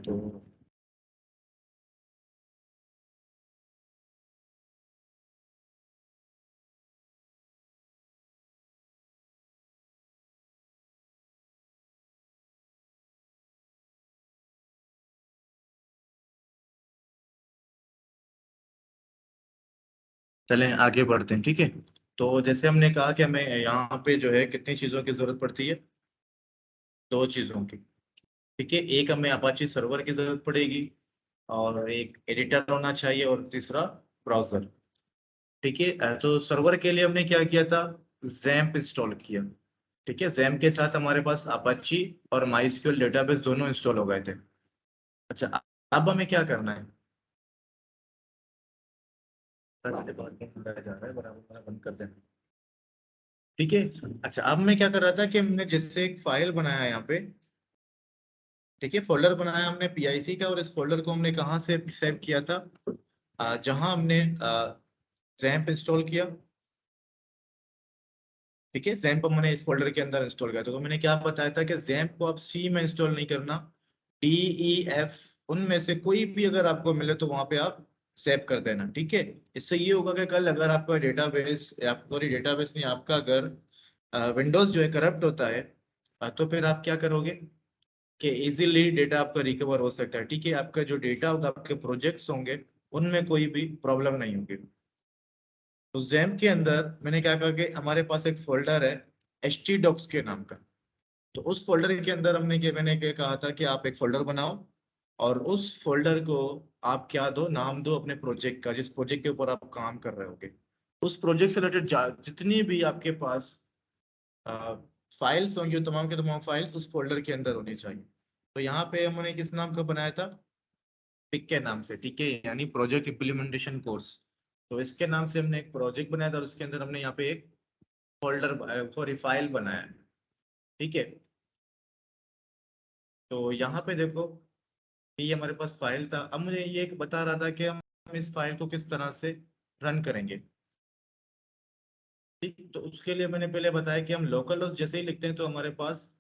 तो चलें आगे बढ़ते हैं, ठीक है। तो जैसे हमने कहा कि हमें यहाँ पे जो है कितनी चीज़ों की जरूरत पड़ती है, दो चीज़ों की, ठीक है। एक हमें अपाची सर्वर की जरूरत पड़ेगी और एक एडिटर होना चाहिए और तीसरा ब्राउजर, ठीक है। तो सर्वर के लिए हमने क्या किया था, जैम्प इंस्टॉल किया, ठीक है। जैम्प के साथ हमारे पास अपाची और माइस्क्यूएल डेटाबेस दोनों इंस्टॉल हो गए थे। अच्छा, अब हमें क्या करना है, बंद कर देना, ठीक है। अच्छा, अब मैं क्या कर रहा था कि हमने जिससे एक फाइल बनाया है यहाँ पे, ठीक है, फोल्डर बनाया हमने पीआईसी का, और इस फोल्डर को हमने कहाँ से सेव किया था, जहां हमने जैम्प इंस्टॉल किया, ठीक है। जैम्प हमने इस फोल्डर के अंदर इंस्टॉल किया, तो मैंने क्या बताया था कि जैम्प को आप सी में इंस्टॉल नहीं करना, डी ई एफ उनमें से कोई भी अगर आपको मिले तो वहां पे आप सेव कर देना, ठीक है। इससे ये होगा कि कल अगर आपका डेटाबेस, सॉरी डेटाबेस नहीं, आपका अगर विंडोज जो है करप्ट होता है, तो फिर आप क्या करोगे कि इजीली डेटा आपका रिकवर हो सकता है, ठीक है। आपका जो डेटा होगा, आपके प्रोजेक्ट्स होंगे, उनमें कोई भी प्रॉब्लम नहीं होगी। तो जैम के अंदर मैंने क्या कहा कि हमारे पास एक फोल्डर है htdocs के नाम का। तो उस फोल्डर के अंदर मैंने क्या कहा था कि आप एक फोल्डर बनाओ, और उस फोल्डर को आप क्या दो, नाम दो अपने प्रोजेक्ट का, जिस प्रोजेक्ट के ऊपर आप काम कर रहे होगे। उस प्रोजेक्ट से रिलेटेड जितनी भी आपके पास फाइल्स होंगी, वो तमाम के तमाम फाइल्स उस फोल्डर के अंदर होनी चाहिए। तो यहाँ पे हमने किस नाम का बनाया था, पिक के नाम से, ठीक है, यानी प्रोजेक्ट इम्प्लीमेंटेशन कोर्स। तो इसके नाम से हमने एक प्रोजेक्ट बनाया था, और उसके अंदर हमने यहाँ पे एक फोल्डर, सॉरी फाइल बनाया है, ठीक है। तो यहाँ पे देखो, ये हमारे पास फाइल था। अब मुझे ये एक बता रहा था कि हम इस फाइल को किस तरह से रन करेंगे, ठीक। तो उसके लिए मैंने पहले बताया कि हम लोकल होस्ट जैसे ही लिखते हैं तो हमारे पास,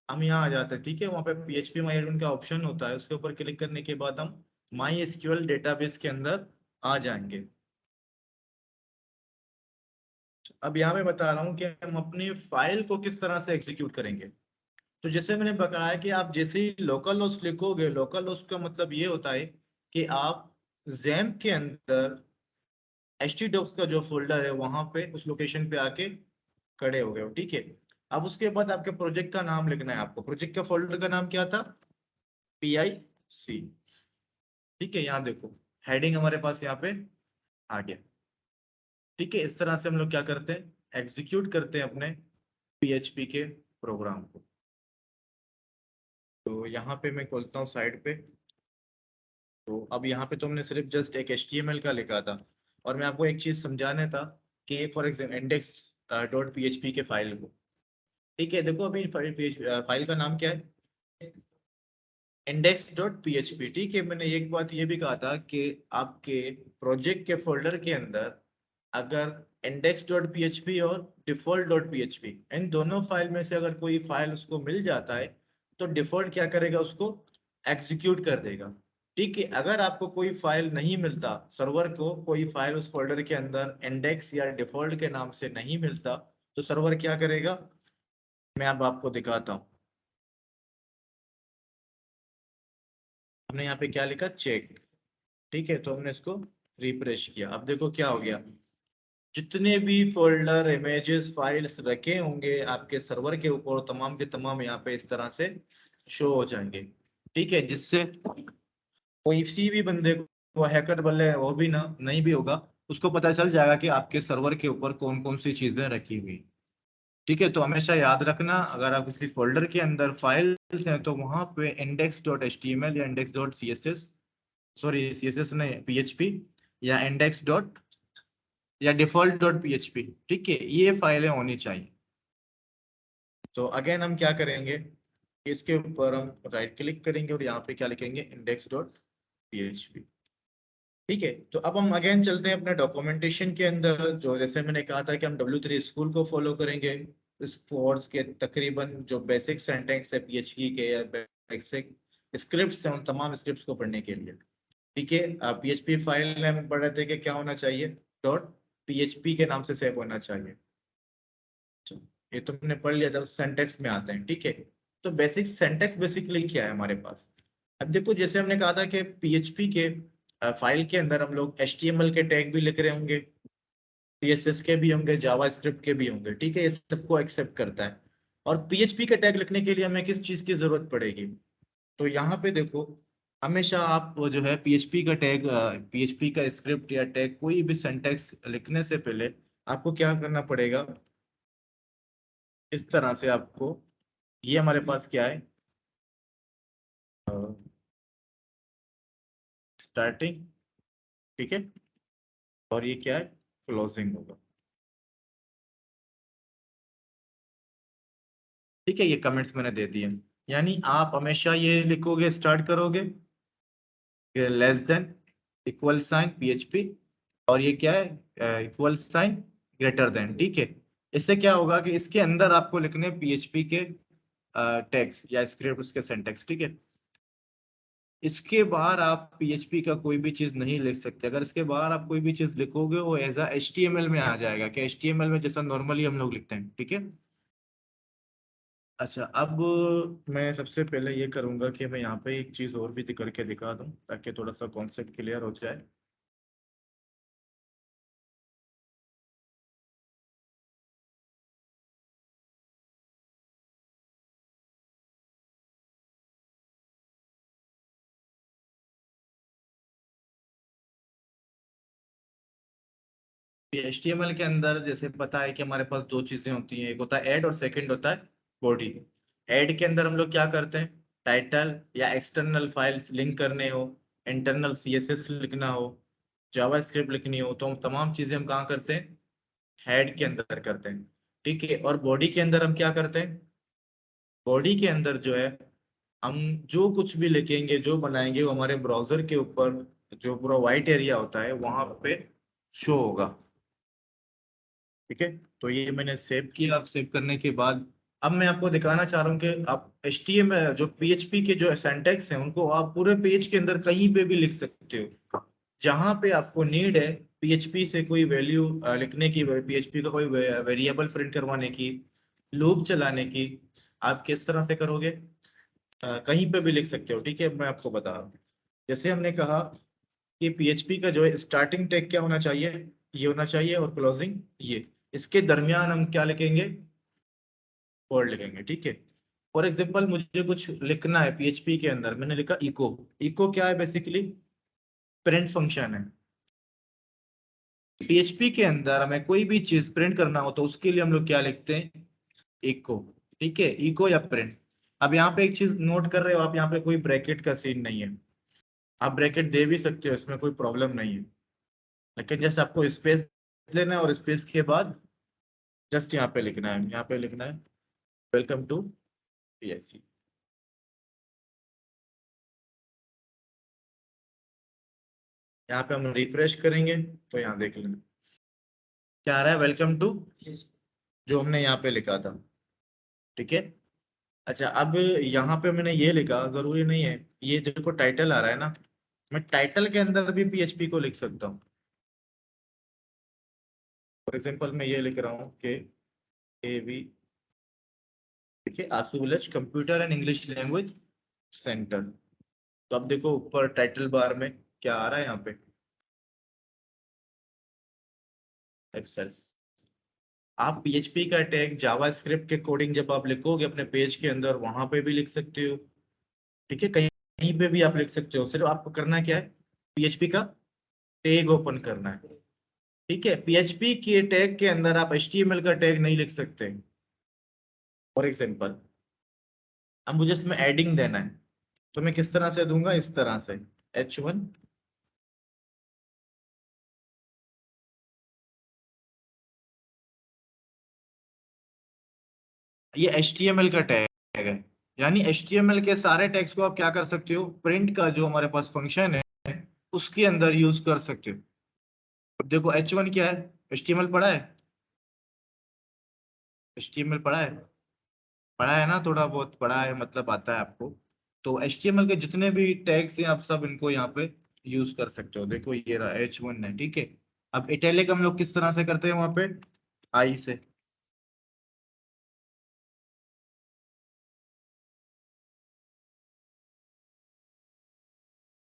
हम यहाँ आ जाते हैं, ठीक है। वहाँ पे PHP माई एडमिन का ऑप्शन होता है, उसके ऊपर क्लिक करने के बाद हम माई एसक्यूएल डेटाबेस के अंदर आ जाएंगे। अब यहाँ मैं बता रहा हूँ कि हम अपनी फाइल को किस तरह से एग्जीक्यूट करेंगे। तो जैसे मैंने बताया कि आप जैसे ही लोकल होस्ट लिखोगे, लोकल होस्ट का मतलब ये होता है कि आप जैम्प के अंदर htdocs का जो फोल्डर है वहां पे उस लोकेशन पे आके खड़े हो गए हो, ठीक है। अब उसके बाद आपके प्रोजेक्ट का नाम लिखना है आपको। प्रोजेक्ट का फोल्डर का नाम क्या था, PIC, ठीक है। यहाँ देखो हेडिंग हमारे पास यहाँ पे आ गया, ठीक है। इस तरह से हम लोग क्या करते हैं, एग्जीक्यूट करते हैं अपने PHP के प्रोग्राम को। तो यहाँ पे मैं खोलता हूँ साइड पे। तो अब यहाँ पे तो हमने सिर्फ जस्ट एक HTML का लिखा था, और मैं आपको एक चीज समझाने था कि for example index dot PHP के फाइल को, ठीक है। देखो अभी फाइल का नाम क्या है, इंडेक्स डॉट PHP, ठीक है। मैंने एक बात ये भी कहा था कि आपके प्रोजेक्ट के फोल्डर के अंदर अगर इंडेक्स डॉट PHP और डिफॉल्ट डॉट PHP, इन दोनों फाइल में से अगर कोई फाइल उसको मिल जाता है, तो डिफॉल्ट क्या करेगा, उसको एग्जीक्यूट कर देगा, ठीक है। अगर आपको कोई फाइल नहीं मिलता, सर्वर को कोई फाइल उस फोल्डर के अंदर इंडेक्स या डिफॉल्ट के नाम से नहीं मिलता, तो सर्वर क्या करेगा, मैं अब आपको दिखाता हूँ। हमने यहाँ पे क्या लिखा, चेक, ठीक है। तो हमने इसको रिफ्रेश किया, अब देखो क्या हो गया, जितने भी फोल्डर, इमेजेस, फाइल्स रखे होंगे आपके सर्वर के ऊपर, तमाम के तमाम यहाँ पे इस तरह से शो हो जाएंगे, ठीक है। जिससे कोई सी भी बंदे को, हैकर बल्ले वो भी ना नहीं भी होगा, उसको पता चल जाएगा कि आपके सर्वर के ऊपर कौन कौन सी चीजें रखी हुई, ठीक है। तो हमेशा याद रखना, अगर आप किसी फोल्डर के अंदर फाइल्स हैं तो वहां पे index.html या index.css, सॉरी CSS नहीं, PHP या index. या default.php, ठीक है, ये फाइलें होनी चाहिए। तो अगेन हम क्या करेंगे, इसके ऊपर हम राइट क्लिक करेंगे और यहाँ पे क्या लिखेंगे, index.php, ठीक है। तो अब हम अगेन चलते हैं अपने डॉक्यूमेंटेशन के अंदर। जो जैसे मैंने कहा था कि हम W3 स्कूल को फॉलो करेंगे, इस कोर्स के तकरीबन जो बेसिक सेंटेंस है PHP के, या बेसिक स्क्रिप्ट्स हैं, उन तमाम स्क्रिप्ट्स को पढ़ने के लिए। ठीक है, पीएचपी फाइल में हम पढ़ रहे थे कि क्या होना चाहिए, डॉट पीएचपी के नाम से सेव होना चाहिए। ये तो हमने पढ़ लिया, जब सेंटेक्स में आते हैं। ठीक है, तो बेसिक सेंटेक्स बेसिकली क्या है हमारे पास। अब देखो, जैसे हमने कहा था कि पीएचपी के फाइल के अंदर हम लोग एचटीएमएल के टैग भी लिख रहे होंगे, सीएसएस के भी होंगे, जावास्क्रिप्ट के भी होंगे। ठीक है, ये सबको एक्सेप्ट करता है। और पीएचपी के टैग लिखने के लिए हमें किस चीज की जरूरत पड़ेगी, तो यहाँ पे देखो, हमेशा आप वो जो है पीएचपी का टैग, पीएचपी का स्क्रिप्ट या टैग, कोई भी सिंटैक्स लिखने से पहले आपको क्या करना पड़ेगा, इस तरह से आपको, ये हमारे पास क्या है, स्टार्टिंग। ठीक है, और ये क्या है, क्लोजिंग होगा। ठीक है, ये कमेंट्स मैंने दे दिए। यानी आप हमेशा ये लिखोगे, स्टार्ट करोगे less than, equal sign PHP, और ये क्या है, इक्वल साइन ग्रेटर देन। ठीक है, इससे क्या होगा कि इसके अंदर आपको लिखने पीएचपी के टैग्स या स्क्रिप्ट, उसके सिंटैक्स। ठीक है, इसके बाहर आप पीएचपी का कोई भी चीज नहीं लिख सकते। अगर इसके बाहर आप कोई भी चीज लिखोगे, वो एज एचटीएमएल में आ जाएगा, कि एचटीएमएल में जैसा नॉर्मली हम लोग लिखते हैं। ठीक है, अच्छा, अब मैं सबसे पहले ये करूंगा कि मैं यहाँ पे एक चीज और भी करके दिखा दूं, ताकि थोड़ा सा कॉन्सेप्ट क्लियर हो जाए। एचटीएमएल के अंदर जैसे पता है कि हमारे पास दो चीजें होती हैं, एक होता है ऐड और सेकंड होता है बॉडी। ऐड के अंदर हम लोग क्या करते हैं, टाइटल या एक्सटर्नल फाइल्स लिंक करने हो, इंटरनल सीएसएस लिखना हो, जावास्क्रिप्ट लिखनी हो, तो हम तमाम चीजें हम कहाँ करते हैं, हेड के अंदर करते हैं। ठीक है, और बॉडी के अंदर हम क्या करते हैं, बॉडी के अंदर जो है, हम जो कुछ भी लिखेंगे, जो बनाएंगे, वो हमारे ब्राउजर के ऊपर जो पूरा व्हाइट एरिया होता है वहां पे शो होगा। ठीक है, तो ये मैंने सेव किया। अब सेव करने के बाद अब मैं आपको दिखाना चाह रहा हूँ कि आप HTML जो PHP के जो सिंटैक्स हैं, उनको आप पूरे पेज के अंदर कहीं पे भी लिख सकते हो। जहां पे आपको नीड है PHP से कोई वैल्यू लिखने की, PHP का कोई वेरिएबल प्रिंट करवाने की, लूप चलाने की, आप किस तरह से करोगे, कहीं पे भी लिख सकते हो। ठीक है, मैं आपको बता रहा हूँ। जैसे हमने कहा कि पीएचपी का जो है स्टार्टिंग टैग क्या होना चाहिए, ये होना चाहिए, और क्लोजिंग ये, इसके दरमियान हम क्या लिखेंगे, वर्ड लिखेंगे। ठीक है, फॉर एग्जांपल मुझे कुछ लिखना है पीएचपी के अंदर, मैंने लिखा इको। इको क्या है, बेसिकली प्रिंट फंक्शन है। पीएचपी के अंदर हमें कोई भी चीज प्रिंट करना हो तो उसके लिए हम लोग क्या लिखते हैं, इको। ठीक है, इको या प्रिंट। अब यहाँ पे एक चीज नोट कर रहे हो आप, यहाँ पे कोई ब्रैकेट का सीन नहीं है। आप ब्रैकेट दे भी सकते हो, इसमें कोई प्रॉब्लम नहीं है, लेकिन जैसे आपको स्पेस देना है, और स्पेस के बाद जस्ट यहाँ पे लिखना है, यहाँ पे लिखना है वेलकम टू पीएससी। यहाँ पे हम रिफ्रेश करेंगे तो यहाँ देख लेना क्या आ रहा है, वेलकम टू, जो हमने यहाँ पे लिखा था। ठीक है, अच्छा, अब यहाँ पे मैंने ये लिखा, जरूरी नहीं है, ये देखो टाइटल आ रहा है ना, मैं टाइटल के अंदर भी पीएचपी को लिख सकता हूँ। फॉर एग्जाम्पल मैं ये लिख रहा हूँ कि AV, ठीक है, Ashu village computer and English language centre. तो अब देखो ऊपर टाइटल बार में क्या आ रहा है, यहाँ पे एक्सेल्स। आप पीएचपी का टैग जावास्क्रिप्ट के कोडिंग जब आप लिखोगे अपने पेज के अंदर, वहां पे भी लिख सकते हो। ठीक है, कहीं कहीं पे भी आप लिख सकते हो, सिर्फ आपको करना क्या है, पीएचपी का टैग ओपन करना है। ठीक है, पीएचपी के टैग के अंदर आप HTML का टैग नहीं लिख सकते। फॉर एग्जाम्पल, अब मुझे इसमें एडिंग देना है, तो मैं किस तरह से दूंगा, इस तरह से H1, ये HTML का टैग है। यानी HTML के सारे टैग्स को आप क्या कर सकते हो, प्रिंट का जो हमारे पास फंक्शन है उसके अंदर यूज कर सकते हो। अब देखो H1 क्या है, HTML पढ़ा है, HTML पढ़ा है, पढ़ा है ना, थोड़ा बहुत पढ़ा है, मतलब आता है आपको। तो HTML के जितने भी टैग्स हैं आप सब इनको यहाँ पे यूज कर सकते हो। देखो ये रहा H1 है, ठीक है। अब इटैलिक हम लोग किस तरह से करते हैं वहां पे, आई से।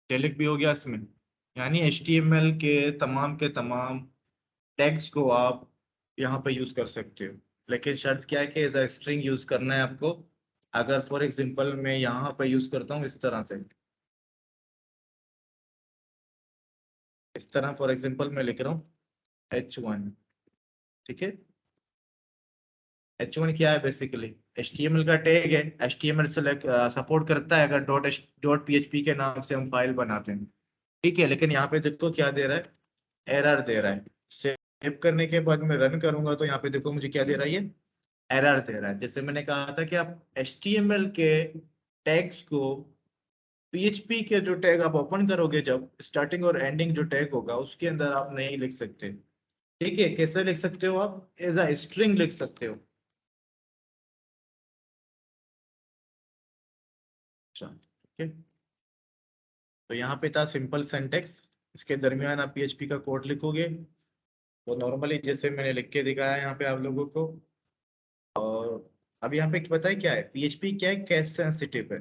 इटैलिक भी हो गया इसमें, यानी HTML के तमाम टैग्स को आप यहाँ पे यूज कर सकते हो। लेकिन शर्त क्या है कि एज अ स्ट्रिंग यूज करना है आपको। अगर फॉर एग्जांपल मैं यहाँ पे यूज करता हूँ इस तरह से, इस तरह फॉर एग्जांपल मैं लिख रहा हूँ H1, ठीक है। H1 क्या है, बेसिकली HTML का टैग है। HTML से सपोर्ट करता है अगर डॉट PHP के नाम से हम फाइल बनाते हैं, ठीक है। लेकिन यहाँ पे देखो क्या दे रहा है, एरर दे रहा है। सेव करने के बाद मैं रन करूंगा तो यहाँ पे देखो मुझे क्या दे रहा है, ये एरर दे रहा है। जैसे मैंने कहा था कि आप HTML के टैग्स को, PHP के जो टैग आप ओपन करोगे, जब स्टार्टिंग और एंडिंग जो टैग होगा उसके अंदर आप नहीं लिख सकते, ठीक है। कैसे लिख सकते हो, आप एज अ स्ट्रिंग लिख सकते हो। अच्छा, ठीक है। तो यहाँ पे था सिंपल सिंटेक्स, इसके दरमियान आप PHP का कोड लिखोगे। तो नॉर्मली जैसे मैंने लिख के दिखाया यहाँ पे आप लोगों को। और अब यहाँ पे पता है क्या है, PHP क्या है, कैश सेंसिटिव है,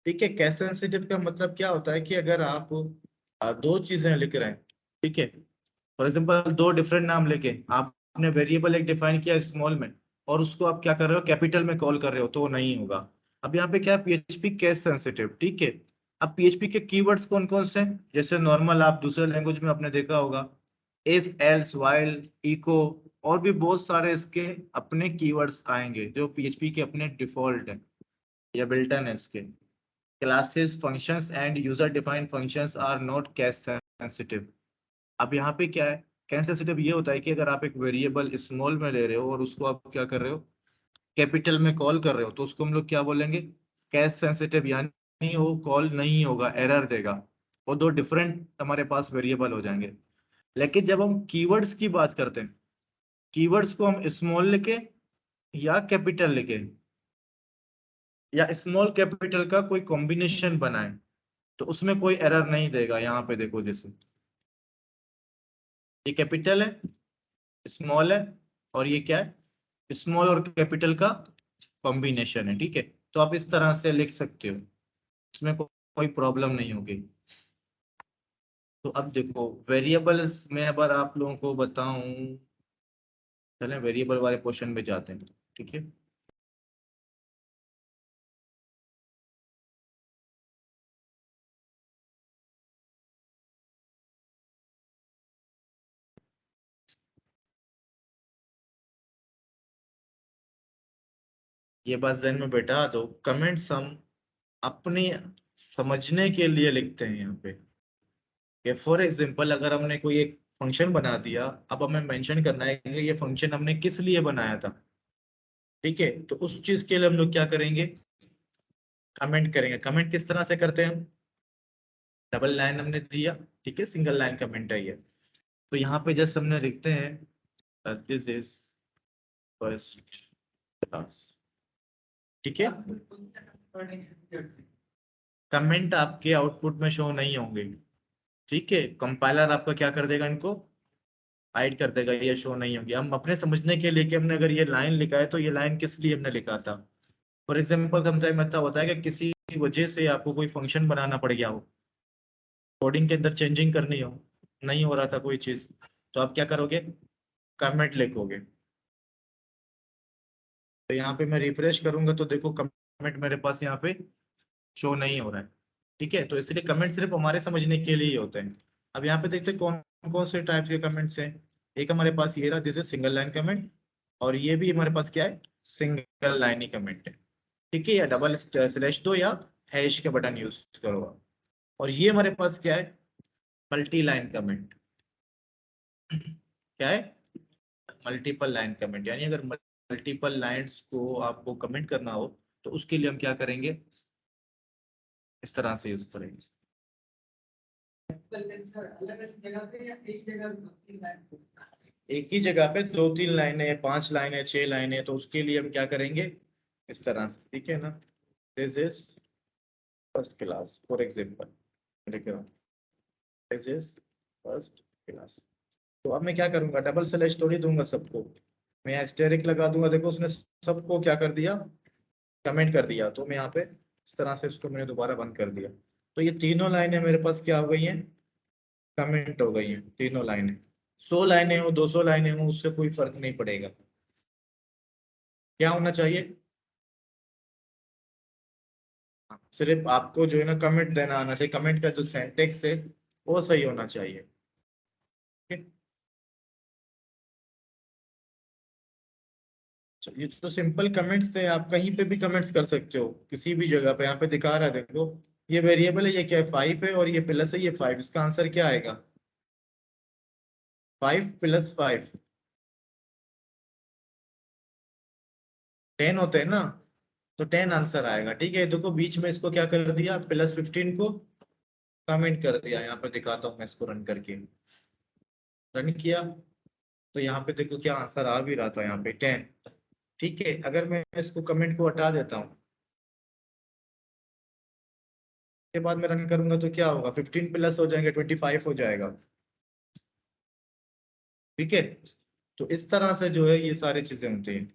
ठीक है। कैश सेंसिटिव का मतलब क्या होता है कि अगर आप दो चीजें लिख रहे हैं, ठीक है। फॉर एग्जांपल दो डिफरेंट नाम लेके आपने वेरिएबल एक डिफाइन किया स्मॉल में, और उसको आप क्या कर रहे हो, कैपिटल में कॉल कर रहे हो, तो वो नहीं होगा। अब यहाँ पे क्या है, PHP केस सेंसिटिव, ठीक है। अब PHP के कीवर्ड्स कौन कौन से हैं, जैसे नॉर्मल आप दूसरे लैंग्वेज में आपने देखा होगा, इफ एल्स व्हाइल इको, और भी बहुत सारे इसके अपने कीवर्ड्स आएंगे जो PHP के अपने डिफॉल्ट है या बिल्ट इन है इसके। Classes functions and user defined functions are not case sensitive. अब यहाँ पे क्या है, कैश सेंसिटिव ये होता है कि अगर आप एक वेरिएबल स्मॉल में ले रहे हो और उसको आप क्या कर रहे हो, कैपिटल में कॉल कर रहे हो, तो उसको हम लोग क्या बोलेंगे, कैश सेंसिटिव, यानी वो कॉल नहीं होगा, एरर देगा। वो दो डिफरेंट हमारे पास वेरिएबल हो जाएंगे। लेकिन जब हम कीवर्ड्स की बात करते हैं, कीवर्ड्स को हम स्मॉल लिखे या कैपिटल लिखे, या स्मॉल कैपिटल का कोई कॉम्बिनेशन बनाए, तो उसमें कोई एरर नहीं देगा। यहाँ पे देखो, जैसे ये कैपिटल है, स्मॉल है, और ये क्या है, स्मॉल और कैपिटल का कॉम्बिनेशन है, ठीक है। तो आप इस तरह से लिख सकते हो, इसमें कोई प्रॉब्लम नहीं होगी। तो अब देखो वेरिएबल्स में, अगर आप लोगों को बताऊं, चलें वेरिएबल वाले क्वेश्चन में जाते हैं, ठीक है। ये बात जहन में बैठा दो, कमेंट्स हम अपने समझने के लिए लिखते हैं यहाँ पे। कि फॉर एग्जांपल अगर हमने कोई एक फंक्शन बना दिया, अब हमें मेंशन करना है कि ये फंक्शन हमने किस लिए बनाया था, ठीक है। तो उस चीज के लिए हम लोग क्या करेंगे, कमेंट करेंगे। कमेंट किस तरह से करते हैं हम, डबल लाइन हमने दिया, ठीक है, सिंगल लाइन कमेंट है ये। तो यहाँ पे जस्ट हमने लिखते हैं दिस इज फर्स्ट क्लास, ठीक है। कमेंट आपके आउटपुट में शो नहीं होंगे, ठीक है। कंपाइलर आपका क्या कर देगा, इनको हाइड कर देगा, ये शो नहीं होंगे। हम अपने समझने के लिए कि हमने अगर ये लाइन लिखा है तो ये लाइन किस लिए हमने लिखा था। फॉर एग्जाम्पल समटाइम ऐसा होता है कि किसी वजह से आपको कोई फंक्शन बनाना पड़ गया हो, कोडिंग के अंदर चेंजिंग करनी हो, नहीं हो रहा था कोई चीज, तो आप क्या करोगे, कमेंट लिखोगे। तो यहाँ पे मैं रिफ्रेश करूंगा तो देखो कमेंट मेरे पास यहाँ पे शो नहीं हो रहा है, ठीक है। तो इसलिए कमेंट सिर्फ हमारे समझने के लिए ही होते हैं। अब यहाँ पे देखते हैं कौन कौन से टाइप्स के कमेंट्स हैं। एक हमारे पास ये रहा, this is single line comment, और ये भी हमारे पास क्या है, सिंगल लाइन ही कमेंट है, ठीक है। या डबल स्लैश दो या हैश के बटन यूज करो आप। और ये हमारे पास क्या है, मल्टी लाइन कमेंट। क्या है, मल्टीपल लाइन कमेंट, यानी अगर मल्टीपल लाइंस को आपको कमेंट करना हो तो उसके लिए हम क्या करेंगे, इस तरह से यूज करेंगे। एक ही जगह पे दो तीन लाइनें, पांच लाइनें, छह लाइनें, तो उसके लिए हम क्या करेंगे, इस तरह से, ठीक है ना। This is first class for example लिख रहा हूँ, फर्स्ट क्लास। तो अब मैं क्या करूंगा, डबल स्लैश थोड़ी दूंगा सबको, मैं एस्टेरिक लगा दूंगा। देखो उसने सबको क्या कर दिया, कमेंट कर दिया। तो मैं यहाँ पे इस तरह से इसको मैंने दोबारा बंद कर दिया। तो ये तीनों लाइनें मेरे पास क्या हो गई हैं, कमेंट हो गई हैं तीनों लाइनें। 100 लाइनें हो 200 लाइनें हो उससे कोई फर्क नहीं पड़ेगा। क्या होना चाहिए, सिर्फ आपको जो है ना कमेंट देना आना चाहिए, कमेंट का जो सेंटेक्स है वो सही होना चाहिए। ठीक है? ये तो सिंपल कमेंट्स है, आप कहीं पे भी कमेंट्स कर सकते हो किसी भी जगह पे। यहाँ पे दिखा रहा है देखो, ये वेरिएबल है, ये क्या है 5 है, और ये प्लस है, ये 5। इसका आंसर क्या आएगा, 5 + 5 10 होते हैं ना, तो 10 आंसर आएगा। ठीक है, देखो बीच में इसको क्या कर दिया, +15 को कमेंट कर दिया। यहाँ पे दिखाता हूँ मैं इसको रन करके, रन किया तो यहाँ पे देखो क्या आंसर आ भी रहा था, यहाँ पे 10। ठीक है, अगर मैं इसको कमेंट को हटा देता हूँ के बाद मैं रन करूंगा तो क्या होगा, 15 प्लस हो जाएंगे 25 हो जाएगा। ठीक है, तो इस तरह से जो है ये सारी चीजें होती हैं।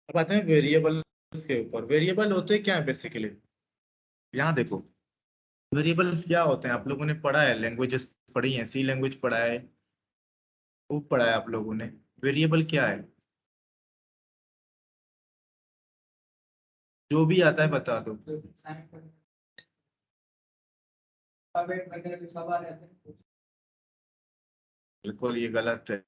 अब आते हैं वेरिएबल्स के ऊपर। वेरिएबल होते क्या है बेसिकली, यहाँ देखो वेरिएबल्स क्या होते हैं, आप लोगों ने पढ़ा है, लैंग्वेजेस पढ़ी है, सी लैंग्वेज पढ़ा है, खूब पढ़ा है आप लोगों ने। वेरिएबल क्या है, जो भी आता है बता दो। बिल्कुल ये गलत है,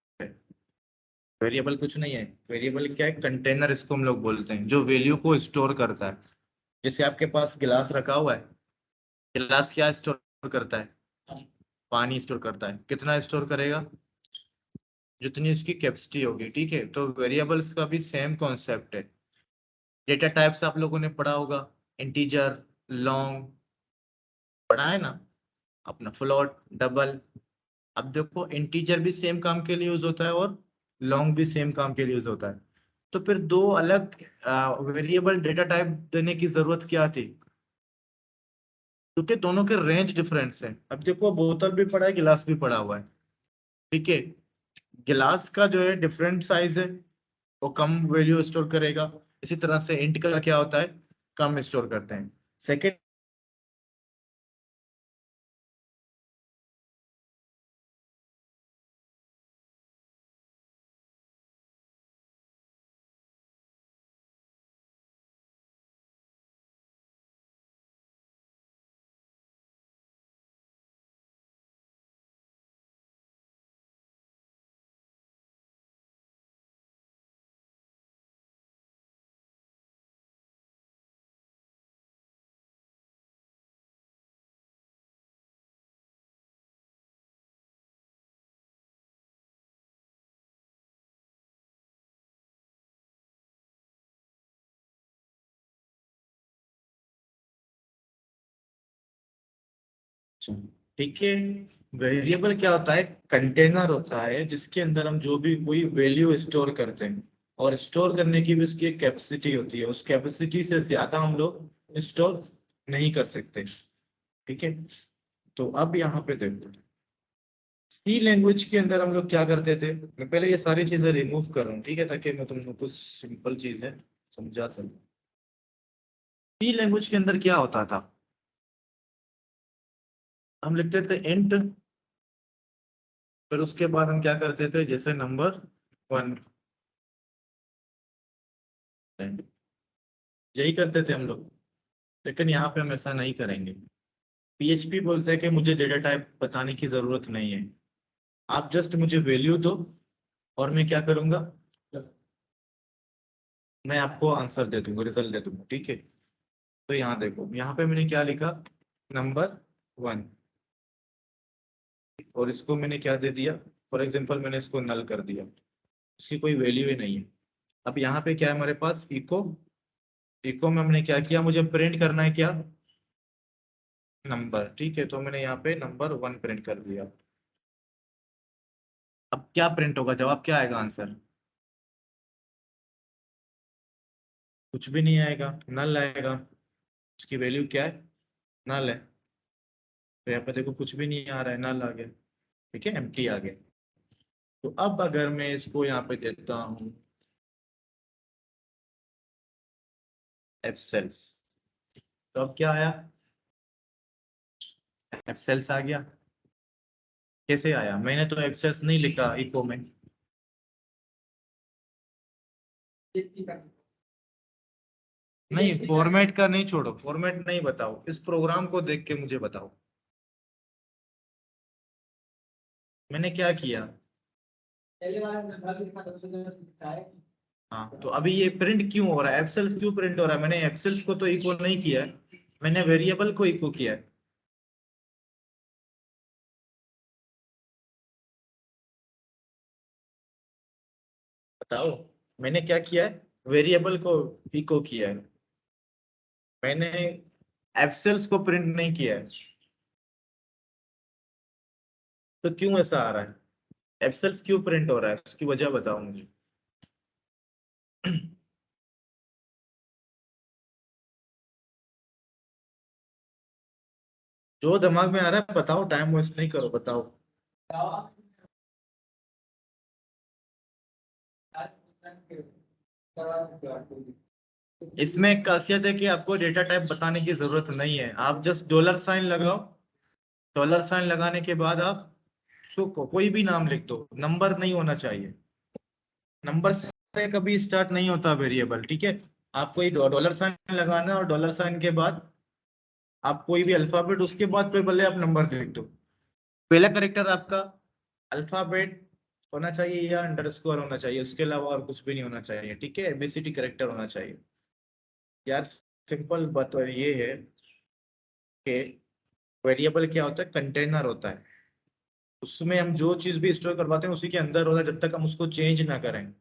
वेरिएबल कुछ नहीं है। वेरिएबल क्या है, कंटेनर इसको हम लोग बोलते हैं, जो वैल्यू को स्टोर करता है। जैसे आपके पास गिलास रखा हुआ है, गिलास क्या स्टोर करता है, पानी स्टोर करता है। कितना स्टोर करेगा, जितनी उसकी कैपेसिटी होगी। ठीक है, तो वेरिएबल्स का भी सेम कॉन्सेप्ट है। डेटा टाइप्स आप लोगों ने पढ़ा होगा, इंटीजर, लॉन्ग, पढ़ा है ना, अपना फ्लोट, डबल। अब देखो इंटीजर भी सेम काम के लिए यूज होता है और लॉन्ग भी सेम काम के लिए यूज होता है। तो फिर दो अलग वेरिएबल डेटा टाइप देने की जरूरत क्या थी, क्योंकि दोनों के रेंज डिफरेंस है। अब देखो बोतल भी पड़ा है, गिलास भी पड़ा हुआ है। ठीक है, गिलास का जो है डिफरेंट साइज है, वो कम वैल्यू स्टोर करेगा। इसी तरह से इंट का क्या होता है, कम स्टोर करते हैं। सेकेंड, ठीक है, वेरिएबल क्या होता है, कंटेनर होता है जिसके अंदर हम जो भी कोई वैल्यू स्टोर करते हैं, और स्टोर करने की भी उसकी एक कैपेसिटी होती है। उस कैपेसिटी से ज्यादा हम लोग स्टोर नहीं कर सकते। ठीक है, तो अब यहाँ पे देखो, सी लैंग्वेज के अंदर हम लोग क्या करते थे। मैं पहले ये सारी चीजें रिमूव कर रहा हूँ, ठीक है, ताकि मैं तुम लोग कुछ सिंपल चीजें समझा सकूं। सी लैंग्वेज के अंदर क्या होता था, हम लिखते थे इंट, फिर उसके बाद हम क्या करते थे, जैसे नंबर 1, यही करते थे हम लोग। लेकिन यहाँ पे हम ऐसा नहीं करेंगे। पीएचपी बोलते हैं कि मुझे डेटा टाइप बताने की जरूरत नहीं है, आप जस्ट मुझे वैल्यू दो और मैं क्या करूंगा, मैं आपको आंसर दे दूंगा, रिजल्ट दे दूंगा। ठीक है, तो यहाँ देखो, यहाँ पे मैंने क्या लिखा, नंबर 1, और इसको मैंने क्या दे दिया, फॉर एग्जाम्पल मैंने इसको नल कर दिया, उसकी कोई वैल्यू ही नहीं है। अब यहाँ पे क्या है हमारे पास, इको, इको में हमने क्या किया, मुझे प्रिंट करना है क्या, नंबर। ठीक है, तो मैंने यहाँ पे नंबर 1 प्रिंट कर दिया। क्या प्रिंट होगा, जवाब क्या आएगा आंसर? कुछ भी नहीं आएगा, नल आएगा। उसकी वैल्यू क्या है? नल है। तो यहाँ पे देखो कुछ भी नहीं आ रहा है, नल आ गया। ठीक है, एम्प्टी आ गया। तो अब अगर मैं इसको यहाँ पे देता हूँ एफ सेल्स, तो अब क्या आया? एफ सेल्स आ गया। कैसे आया? मैंने तो एफ सेल्स नहीं लिखा इको में। नहीं, फॉर्मेट का नहीं, छोड़ो फॉर्मेट नहीं, बताओ इस प्रोग्राम को देख के मुझे बताओ मैंने क्या किया। हाँ, तो अभी ये प्रिंट क्यों हो रहा है? एफसेल्स क्यों प्रिंट हो रहा है? मैंने एफसेल्स को तो इको नहीं किया है, मैंने वेरिएबल को इको किया है। बताओ मैंने क्या किया है? वेरिएबल को इको किया है, मैंने एफसेल्स को प्रिंट नहीं किया है। तो क्यों ऐसा आ रहा है? एफसेल्स क्यों प्रिंट हो रहा है, उसकी वजह बताओ मुझे। जो दिमाग में आ रहा है बताओ, टाइम वेस्ट नहीं करो, बताओ। इसमें एक खासियत है कि आपको डेटा टाइप बताने की जरूरत नहीं है, आप जस्ट डॉलर साइन लगाओ। डॉलर साइन लगाने के बाद आप उसको कोई भी नाम लिख दो, नंबर नहीं होना चाहिए। नंबर से कभी स्टार्ट नहीं होता वेरिएबल, ठीक है। आपको ये डॉलर साइन लगाना है, और डॉलर साइन के बाद आप कोई भी अल्फाबेट, उसके बाद फिर भले आप नंबर लिख दो। पहला करेक्टर आपका अल्फाबेट होना चाहिए या अंडरस्कोर होना चाहिए, उसके अलावा और कुछ भी नहीं होना चाहिए, ठीक है। एबीसीडी करेक्टर होना चाहिए। यार सिंपल बात तो ये है कि वेरिएबल क्या होता है? कंटेनर होता है, उसमें हम जो चीज भी स्टोर करवाते हैं उसी के अंदर होता है, जब तक हम उसको चेंज ना करें।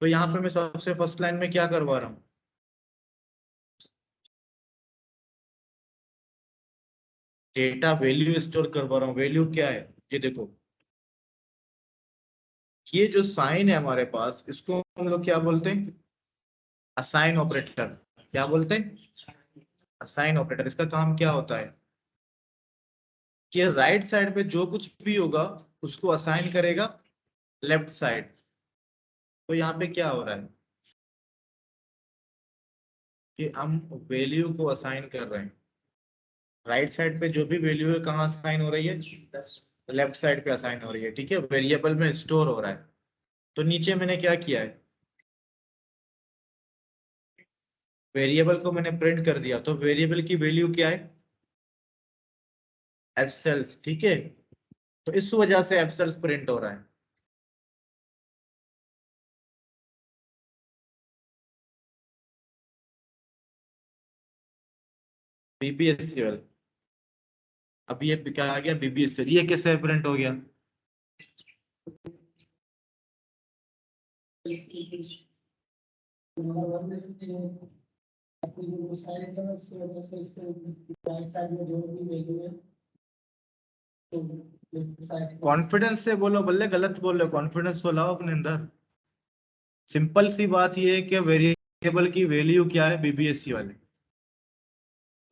तो यहाँ पे मैं सबसे फर्स्ट लाइन में क्या करवा रहा हूँ? डेटा वैल्यू स्टोर करवा रहा हूँ। वैल्यू क्या है? ये देखो, ये जो साइन है हमारे पास, इसको हम लोग क्या बोलते हैं? Assign operator. क्या बोलते हैं? Assign operator. इसका काम क्या होता है कि राइट साइड पे जो कुछ भी होगा उसको असाइन करेगा लेफ्ट साइड। तो यहाँ पे क्या हो रहा है कि हम वैल्यू को असाइन कर रहे हैं। राइट साइड पे जो भी वैल्यू है कहाँ असाइन हो रही है? लेफ्ट साइड पे असाइन हो रही है, ठीक है। वेरिएबल में स्टोर हो रहा है। तो नीचे मैंने क्या किया है? वेरिएबल को मैंने प्रिंट कर दिया, तो वेरिएबल की वैल्यू क्या है? एफ सेल्स, ठीक है। तो इस वजह से एफ सेल्स प्रिंट हो रहा है। बीबीएससीएल। अब ये क्या आ गया? बीबीएससीएल। ये कैसे प्रिंट हो गया? कॉन्फिडेंस से बोलो, बल्ले गलत बोल रहे हो, कॉन्फिडेंस तो लाओ अपने अंदर। सिंपल सी बात ये है कि वेरिएबल की वैल्यू क्या है बीबीएससी वाले।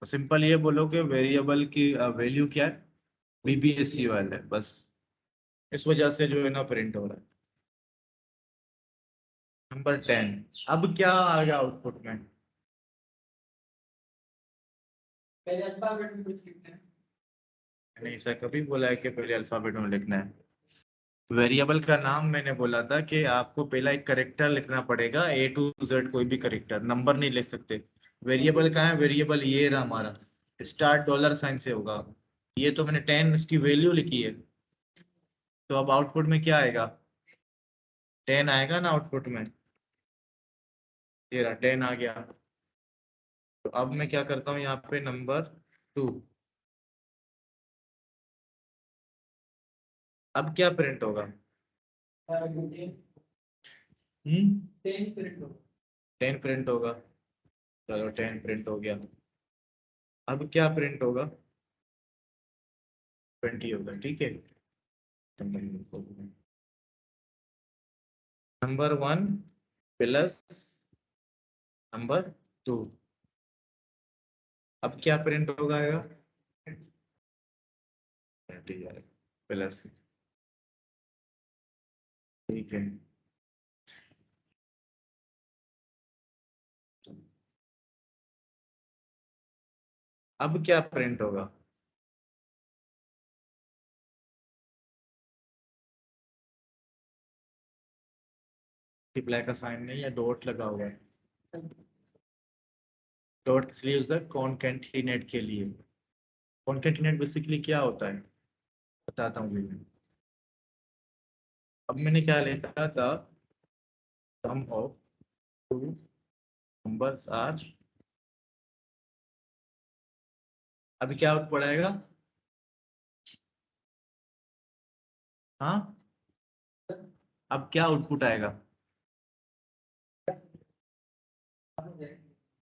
तो सिंपल ये बोलो कि वेरिएबल की वैल्यू क्या है बीबीएससी वाले, बस। इस वजह से जो है ना प्रिंट हो रहा है। नंबर 10। अब क्या आ गया आउटपुट में? मैंने ऐसा कभी बोला है कि पहले अल्फाबेट में लिखना है? वेरिएबल का नाम मैंने बोला था कि आपको पहला एक करेक्टर लिखना पड़ेगा, A to Z कोई भी करेक्टर, नंबर नहीं ले सकते। वेरिएबल कहाँ है? वेरिएबल ये रहा हमारा, स्टार्ट डॉलर साइन से होगा। ये तो मैंने 10 इसकी वैल्यू लिखी है। तो अब आउटपुट में क्या आएगा? 10 आएगा ना आउटपुट में। ये रहा 10 आ गया। तो अब मैं क्या करता हूँ यहाँ पे? नंबर 2। अब क्या प्रिंट होगा? 10 प्रिंट होगा। चलो 10 प्रिंट हो गया। अब क्या प्रिंट होगा? 20 होगा, ठीक है। Number 1 plus number 2। अब क्या प्रिंट होगा प्लस, ठीक है। अब क्या प्रिंट होगा? मल्टीप्लाई का साइन नहीं है, डॉट लगा हुआ है। डॉट इसलिए यूज है कॉन्केटिनेट के लिए। कॉन्केटिनेट बेसिकली क्या होता है बताता हूँ मैं। अब मैंने क्या लिखा था, सम ऑफ टू नंबर्स आर, अभी क्या आउट पड़ेगा? हाँ, अब क्या आउटपुट आएगा?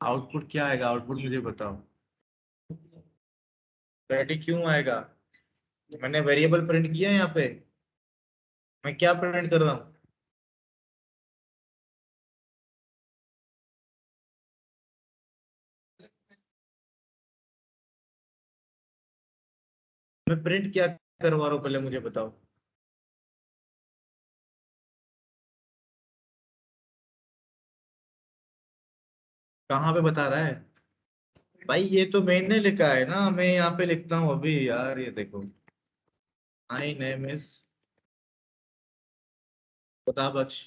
आउटपुट क्या आएगा? आउटपुट मुझे बताओ। रेडी क्यों आएगा? मैंने वेरिएबल प्रिंट किया है यहाँ पे। मैं क्या प्रिंट कर रहा हूँ? मैं प्रिंट क्या करवा रहा हूँ पहले मुझे बताओ। कहाँ पे बता रहा है? भाई ये तो मैंने लिखा है ना, मैं यहाँ पे लिखता हूँ अभी यार, ये देखो। माई नेम इज खुदा बख्श।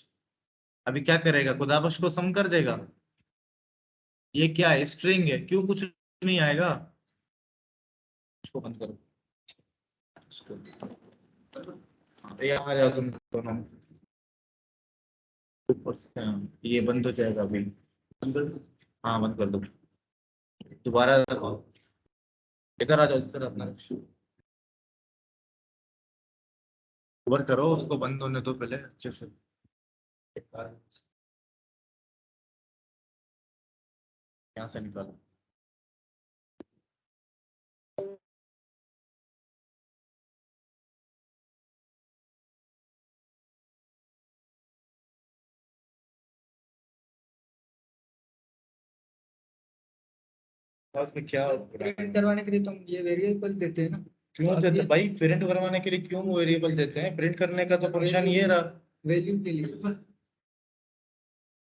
अभी क्या करेगा? खुदा बख्श को सम कर देगा। ये क्या है? स्ट्रिंग है, क्यों कुछ नहीं आएगा? इसको बंद करो, इसको। ये आ जाओ तुम दोनों ऊपर से। हाँ, ये बंद हो जाएगा अभी। बंद कर दो। हाँ बंद कर दो। दोबारा इधर आ जाओ, इस तरह अपना कवर करो, उसको बंद होने दो पहले अच्छे से। यहाँ से निकालो। उसमें क्या प्रिंट करवाने के लिए तो हम ये वेरिएबल देते हैं ना। क्यों देते भाई? प्रिंट करवाने के लिए क्यों वेरिएबल देते हैं? प्रिंट करने का तो फंक्शन ये रहा। वैल्यू के लिए,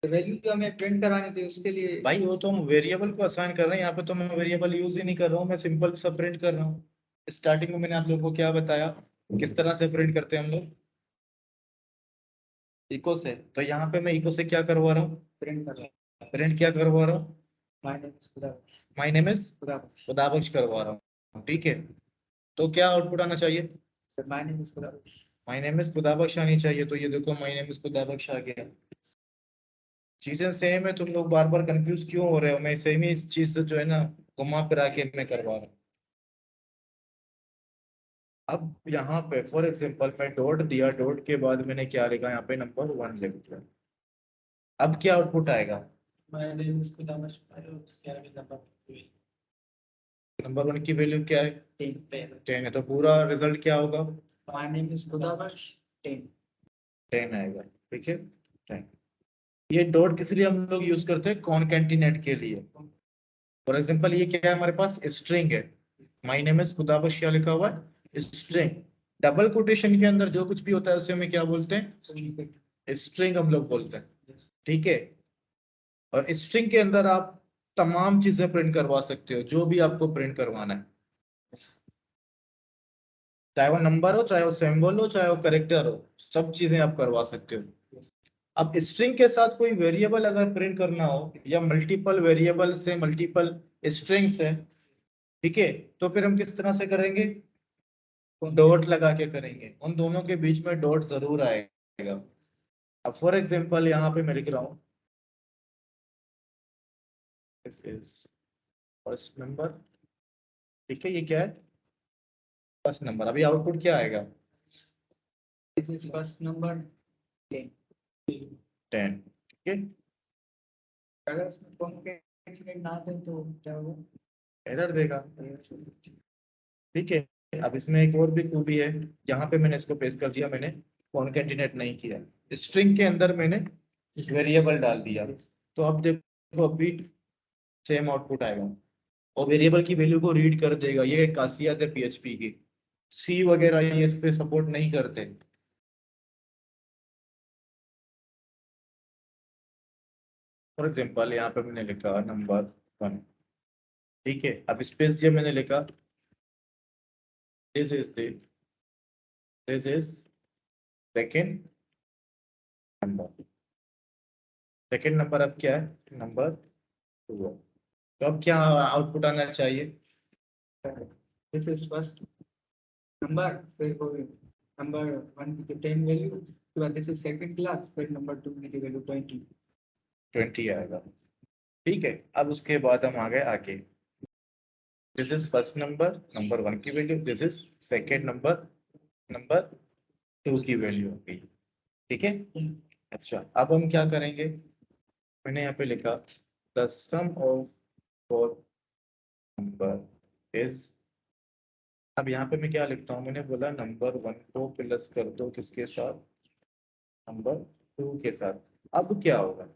वैल्यू जो हमें प्रिंट करानी थी उसके लिए। भाई वो तो हम वेरिएबल को असाइन कर रहे हैं, यहाँ पे तो मैं वेरिएबल यूज ही नहीं कर रहा हूँ, मैं सिंपल सा प्रिंट कर रहा हूँ। स्टार्टिंग में मैंने आप लोगों को क्या बताया, किस तरह से प्रिंट करते हैं हम लोग, इको से। तो यहाँ पे मैं इको से क्या करवा रहा हूँ? प्रिंट कर रहा हूँ। प्रिंट क्या करवा रहा हूँ? माय नेम इज खुदा, माई नेम इज खुदा, खुदाबख्श करवा रहा हूँ, ठीक है। तो क्या आउटपुट आना चाहिए? माय नेम इज खुदा। माई नेम इज खुदाबख्श आनी चाहिए। तो ये देखो माई नेम इज खुदाबख्श आ गया। चीजें सेम है, तुम लोग बार बार कंफ्यूज क्यों हो रहे हो? मैं सेम ही इस चीज से जो है ना घुमा फिरा के मैं करवा रहा हूँ। अब यहाँ पे फॉर एग्जांपल मैं डॉट दिया, डॉट के बाद मैंने क्या लिखा यहाँ पे, नंबर 1 लिख दिया। अब क्या आउटपुट आएगा? नंबर 1 की वैल्यू क्या है? 10 है। तो पूरा रिजल्ट क्या होगा? माय नेम इज खुदा बख्श 10। 10 आएगा, ठीक है। 10। ये डॉट किस लिए हम लोग यूज करते हैं? कॉनकैटिनेट के लिए। फॉर एग्जांपल ये क्या है हमारे पास? स्ट्रिंग है। माय नेम इज खुदाबख्श क्या लिखा हुआ है? स्ट्रिंग। डबल कोटेशन के अंदर जो कुछ भी होता है उसे हमें क्या बोलते हैं? स्ट्रिंग हम लोग बोलते हैं, ठीक है। और स्ट्रिंग के अंदर आप तमाम चीजें प्रिंट करवा सकते हो, जो भी आपको प्रिंट करवाना है, चाहे वो नंबर हो, चाहे वो सिंबल हो, चाहे वो करेक्टर हो, सब चीजें आप करवा सकते हो। अब स्ट्रिंग के साथ कोई वेरिएबल अगर प्रिंट करना हो, या मल्टीपल वेरिएबल से मल्टीपल स्ट्रिंग से, ठीक है, तो फिर हम किस तरह से करेंगे? डॉट लगा के करेंगे। उन दोनों के बीच में डॉट जरूर आएगा। अब फॉर एग्जांपल यहाँ पे मैं लिख रहा हूँ दिस इज फर्स्ट नंबर, ठीक है। ये क्या है? First number. अभी आउटपुट क्या आएगा? This is first number 10। 10, ठीक है। अगर इसमें कॉन्केटिनेट ना दे तो क्या होगा? एरर देगा, ठीक है। अब इसमें एक और भी खूबी है, यहाँ पे मैंने इसको पेस्ट कर दिया, मैंने कॉन्केटिनेट नहीं किया, स्ट्रिंग के अंदर मैंने वेरिएबल डाल दिया। तो अब देखो अभी सेम आउटपुट आएगा और वेरिएबल की वैल्यू को रीड कर देगा। ये एक खासियत है पीएचपी की, सी वगैरह ये इस पे सपोर्ट नहीं करते। फॉर एग्जांपल यहाँ पे मैंने लिखा नंबर 1, ठीक है, अब स्पेस दिया, मैंने लिखा this is second number, second number अब क्या है, नंबर 2 है। तो अब क्या आउटपुट आना चाहिए, This is first number, फिर number 1 की 10 वैल्यू, उसके बाद this is second class, फिर number 2 की वैल्यू 20 आएगा। ठीक है, अब उसके बाद हम आ गए आगे, this is first number, number 1 की value, this is second number, number 2 की वैल्यू होगी। ठीक है, अच्छा अब हम क्या करेंगे, मैंने यहाँ पे लिखा the sum of four number is, अब यहाँ पे मैं क्या लिखता हूँ, मैंने बोला नंबर 1 को प्लस कर दो किसके साथ, नंबर 2 के साथ। अब क्या होगा,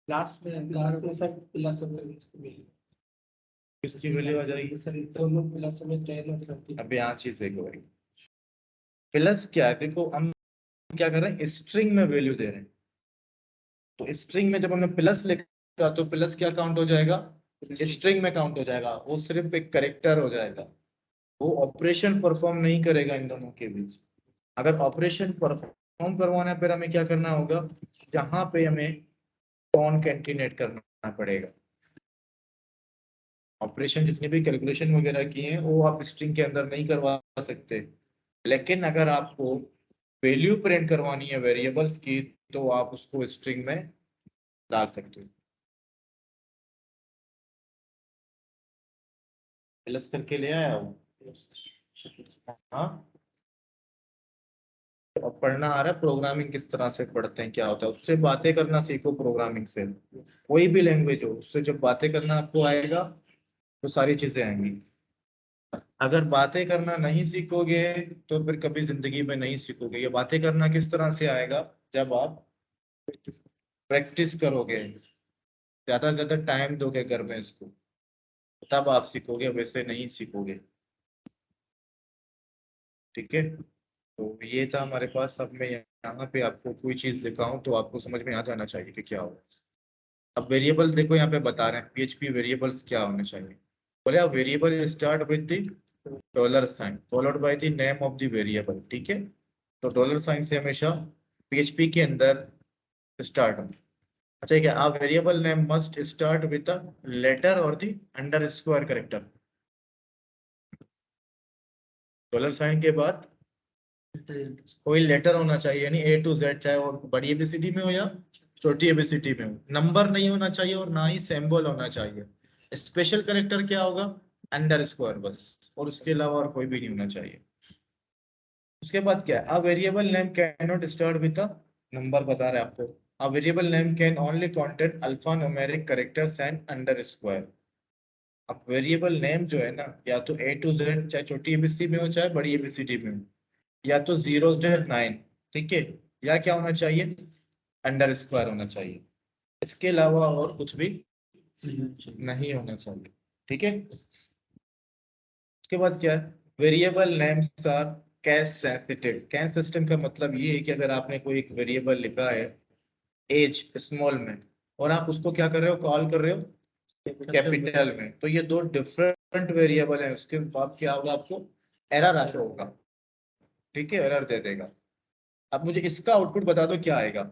लास्ट में सर प्लस किसकी वैल्यू आ जाएगी, सर दोनों प्लस में 10 करती अब यहाँ चीज देखो भाई, प्लस क्या है, देखो हम क्या कर रहे हैं, स्ट्रिंग में वैल्यू दे रहे हैं। तो स्ट्रिंग में जब हमने प्लस लिखा तो प्लस क्या काउंट हो जाएगा, स्ट्रिंग में काउंट हो जाएगा, वो सिर्फ एक करेक्टर हो जाएगा, वो ऑपरेशन परफॉर्म नहीं करेगा इन दोनों के बीच। अगर ऑपरेशन परफॉर्म करवाना है फिर हमें क्या करना होगा, यहाँ पे हमें कॉनकैटिनेट करना पड़ेगा। ऑपरेशन जितने भी कैलकुलेशन वगैरह किए हैं वो आप स्ट्रिंग के अंदर नहीं करवा सकते, लेकिन अगर आपको वैल्यू प्रिंट करवानी है वेरिएबल्स की तो आप उसको स्ट्रिंग में डाल सकते हो। प्लस करके ले आया हूँ, हाँ। अब पढ़ना आ रहा है प्रोग्रामिंग किस तरह से पढ़ते हैं, क्या होता है, उससे बातें करना सीखो। प्रोग्रामिंग से कोई भी लैंग्वेज हो, उससे जब बातें करना आपको आएगा तो सारी चीजें आएंगी। अगर बातें करना नहीं सीखोगे तो फिर कभी जिंदगी में नहीं सीखोगे। ये बातें करना किस तरह से आएगा, जब आप प्रैक्टिस करोगे, ज्यादा से ज्यादा टाइम दोगे घर में इसको, तब आप सीखोगे, वैसे नहीं सीखोगे। ठीक है, तो ये था हमारे पास। अब मैं यहाँ पे आपको कोई चीज दिखाऊं तो आपको समझ में आ जाना चाहिए कि क्या हो। अब वेरिएबल देखो, यहाँ पे बता रहे हैं पीएचपी वेरिएबल्स क्या होने चाहिए। बोले variable start with the dollar sign followed by the name of the variable. ठीक है, तो डॉलर साइन से हमेशा पीएचपी के अंदर स्टार्ट हो। अच्छा क्या, a variable name must start with the letter or the underscore character. Dollar sign के बाद कोई लेटर होना चाहिए, यानी ए टू जेड, चाहे वो बड़ी एबीसीडी में हो या छोटी एबीसीडी में हो। नंबर नहीं होना चाहिए और ना ही सिंबल होना चाहिए। स्पेशल कैरेक्टर क्या होगा, अंडरस्कोर बस, और उसके अलावा और कोई भी नहीं होना चाहिए। उसके बाद क्या है, a variable name can not start with a number, बता रहे हैं आपको। A variable name can only contain alpha numeric characters and underscore. अब वेरिएबल नेम जो है ना, या तो ए टू जेड, चाहे छोटी एबीसी में हो चाहे बड़ी एबीसीडी में हो, या तो 0 से 9, ठीक है, या क्या होना चाहिए, अंडर स्क्वायर होना चाहिए। इसके अलावा और कुछ भी नहीं होना चाहिए। ठीक है, उसके बाद क्या है, variable names are case sensitive. Case system का मतलब ये है कि अगर आपने कोई एक वेरिएबल लिखा है एज स्मॉल में, और आप उसको क्या कर रहे हो, कॉल कर रहे हो कैपिटल में, तो ये दो डिफरेंट वेरिएबल है। उसके बाद क्या होगा, आपको एरर आ होगा। ठीक है, एरर दे देगा। अब मुझे इसका आउटपुट बता दो क्या आएगा,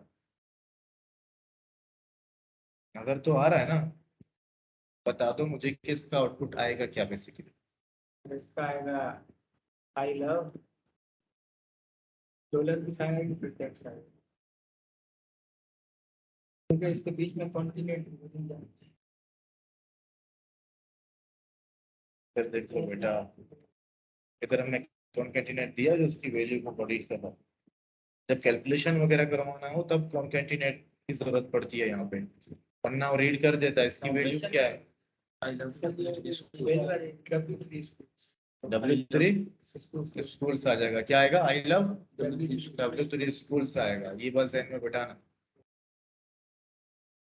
नजर तो आ रहा है ना, बता दो मुझे कि इसका आउटपुट आएगा क्या बेसिकली। इसका आएगा आई लव, डॉलर की साइन आएगी, फिर टैक्स आएगा, क्योंकि इसके बीच में कॉन्टिनेंट फिर देखो बेटा, इधर हमने कॉन्केटिनेट दिया जो उसकी वैल्यू को प्रोड्यूस करना, जब कैलकुलेशन वगैरह करवाना हो तब कॉन्केटिनेट की जरूरत पड़ती है यहाँ पे, वरना वो रीड कर देता है इसकी वैल्यू क्या है। I love W3 school schools आ जाएगा। क्या आएगा? आई लव W3 स्कूल्स आएगा। ये बस ध्यान में बिठाना।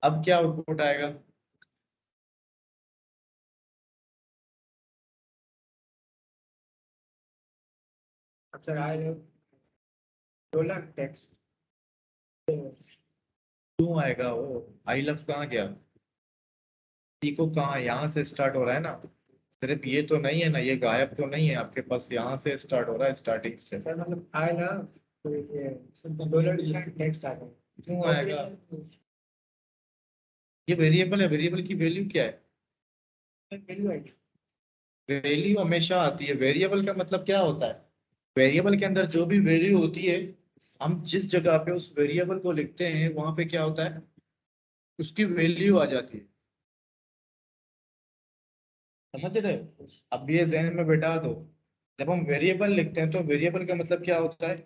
अब क्या आउटपुट आएगा? Sir I love dollar text क्यों आएगा वो? आई लव कहाँ गया? इको कहाँ? यहाँ से स्टार्ट हो रहा है ना। सिर्फ ये तो नहीं है ना, ये गायब तो नहीं है आपके पास, यहाँ से स्टार्ट हो रहा है, स्टार्टिंग से। सर मतलब आई लव तो ये डॉलर टेक्स्ट आ गया। क्यों आएगा? ये वेरिएबल है, वेरिएबल की वैल्यू क्या है? वैल्यू आई वैल्यू हमेशा आती है। वेरिएबल का मतलब क्या होता है? वेरिएबल के अंदर जो भी वैल्यू होती है, हम जिस जगह पे उस वेरिएबल को लिखते हैं वहां पे क्या होता है, उसकी वैल्यू आ जाती है। समझ रहे हो? अब ये जहन में बैठा दो। जब हम वेरिएबल लिखते हैं तो वेरिएबल का मतलब क्या होता है?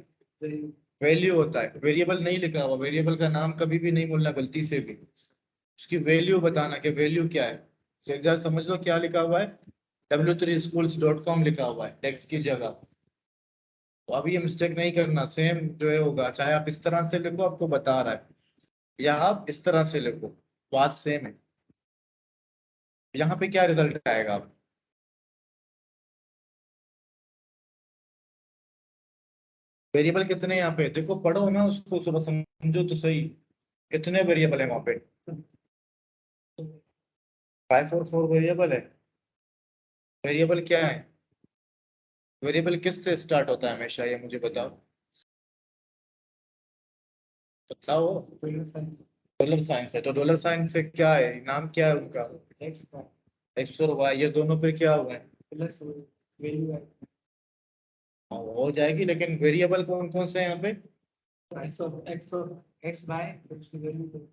वैल्यू होता है। वेरिएबल नहीं लिखा हुआ, वेरिएबल का नाम कभी भी नहीं बोलना गलती से भी। उसकी वैल्यू बताना कि वैल्यू क्या है। तो एक बार समझ लो क्या लिखा हुआ है। w3schools.com लिखा हुआ है टेक्स्ट की जगह। तो अभी ये मिस्टेक नहीं करना, सेम जो है होगा। चाहे आप इस तरह से लिखो, आपको बता रहा है, या आप इस तरह से लिखो, बात सेम है। यहाँ पे क्या रिजल्ट आएगा? आप वेरिएबल कितने यहाँ पे देखो, पढ़ो ना उसको, सुबह समझो तो सही। कितने वेरिएबल है वहां पे? 5 और 4 वेरिएबल है। वेरिएबल क्या है? वेरिएबल किस से स्टार्ट होता है हमेशा, ये मुझे बताओ। बताओ। डॉलर साइन से। तो डॉलर साइन से क्या है, नाम क्या है उनका? एक्स और वाई, ये दोनों पे क्या हुआ है? प्लस वैल्यू हो जाएगी, लेकिन वेरिएबल कौन कौन से हैं यहाँ पे? एक्स बाय उसकी वैल्यू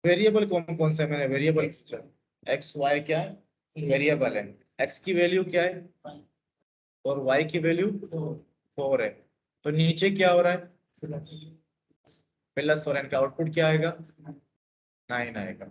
वेरिएबल कौन कौन से हैं? मैंने वेरिएबल एक्स वाई क्या है? वेरिएबल है। एक्स की वैल्यू क्या है और वाई की वैल्यू 4 है। तो नीचे क्या हो रहा है? प्लस, और इनका आउटपुट क्या आएगा? 9 आएगा।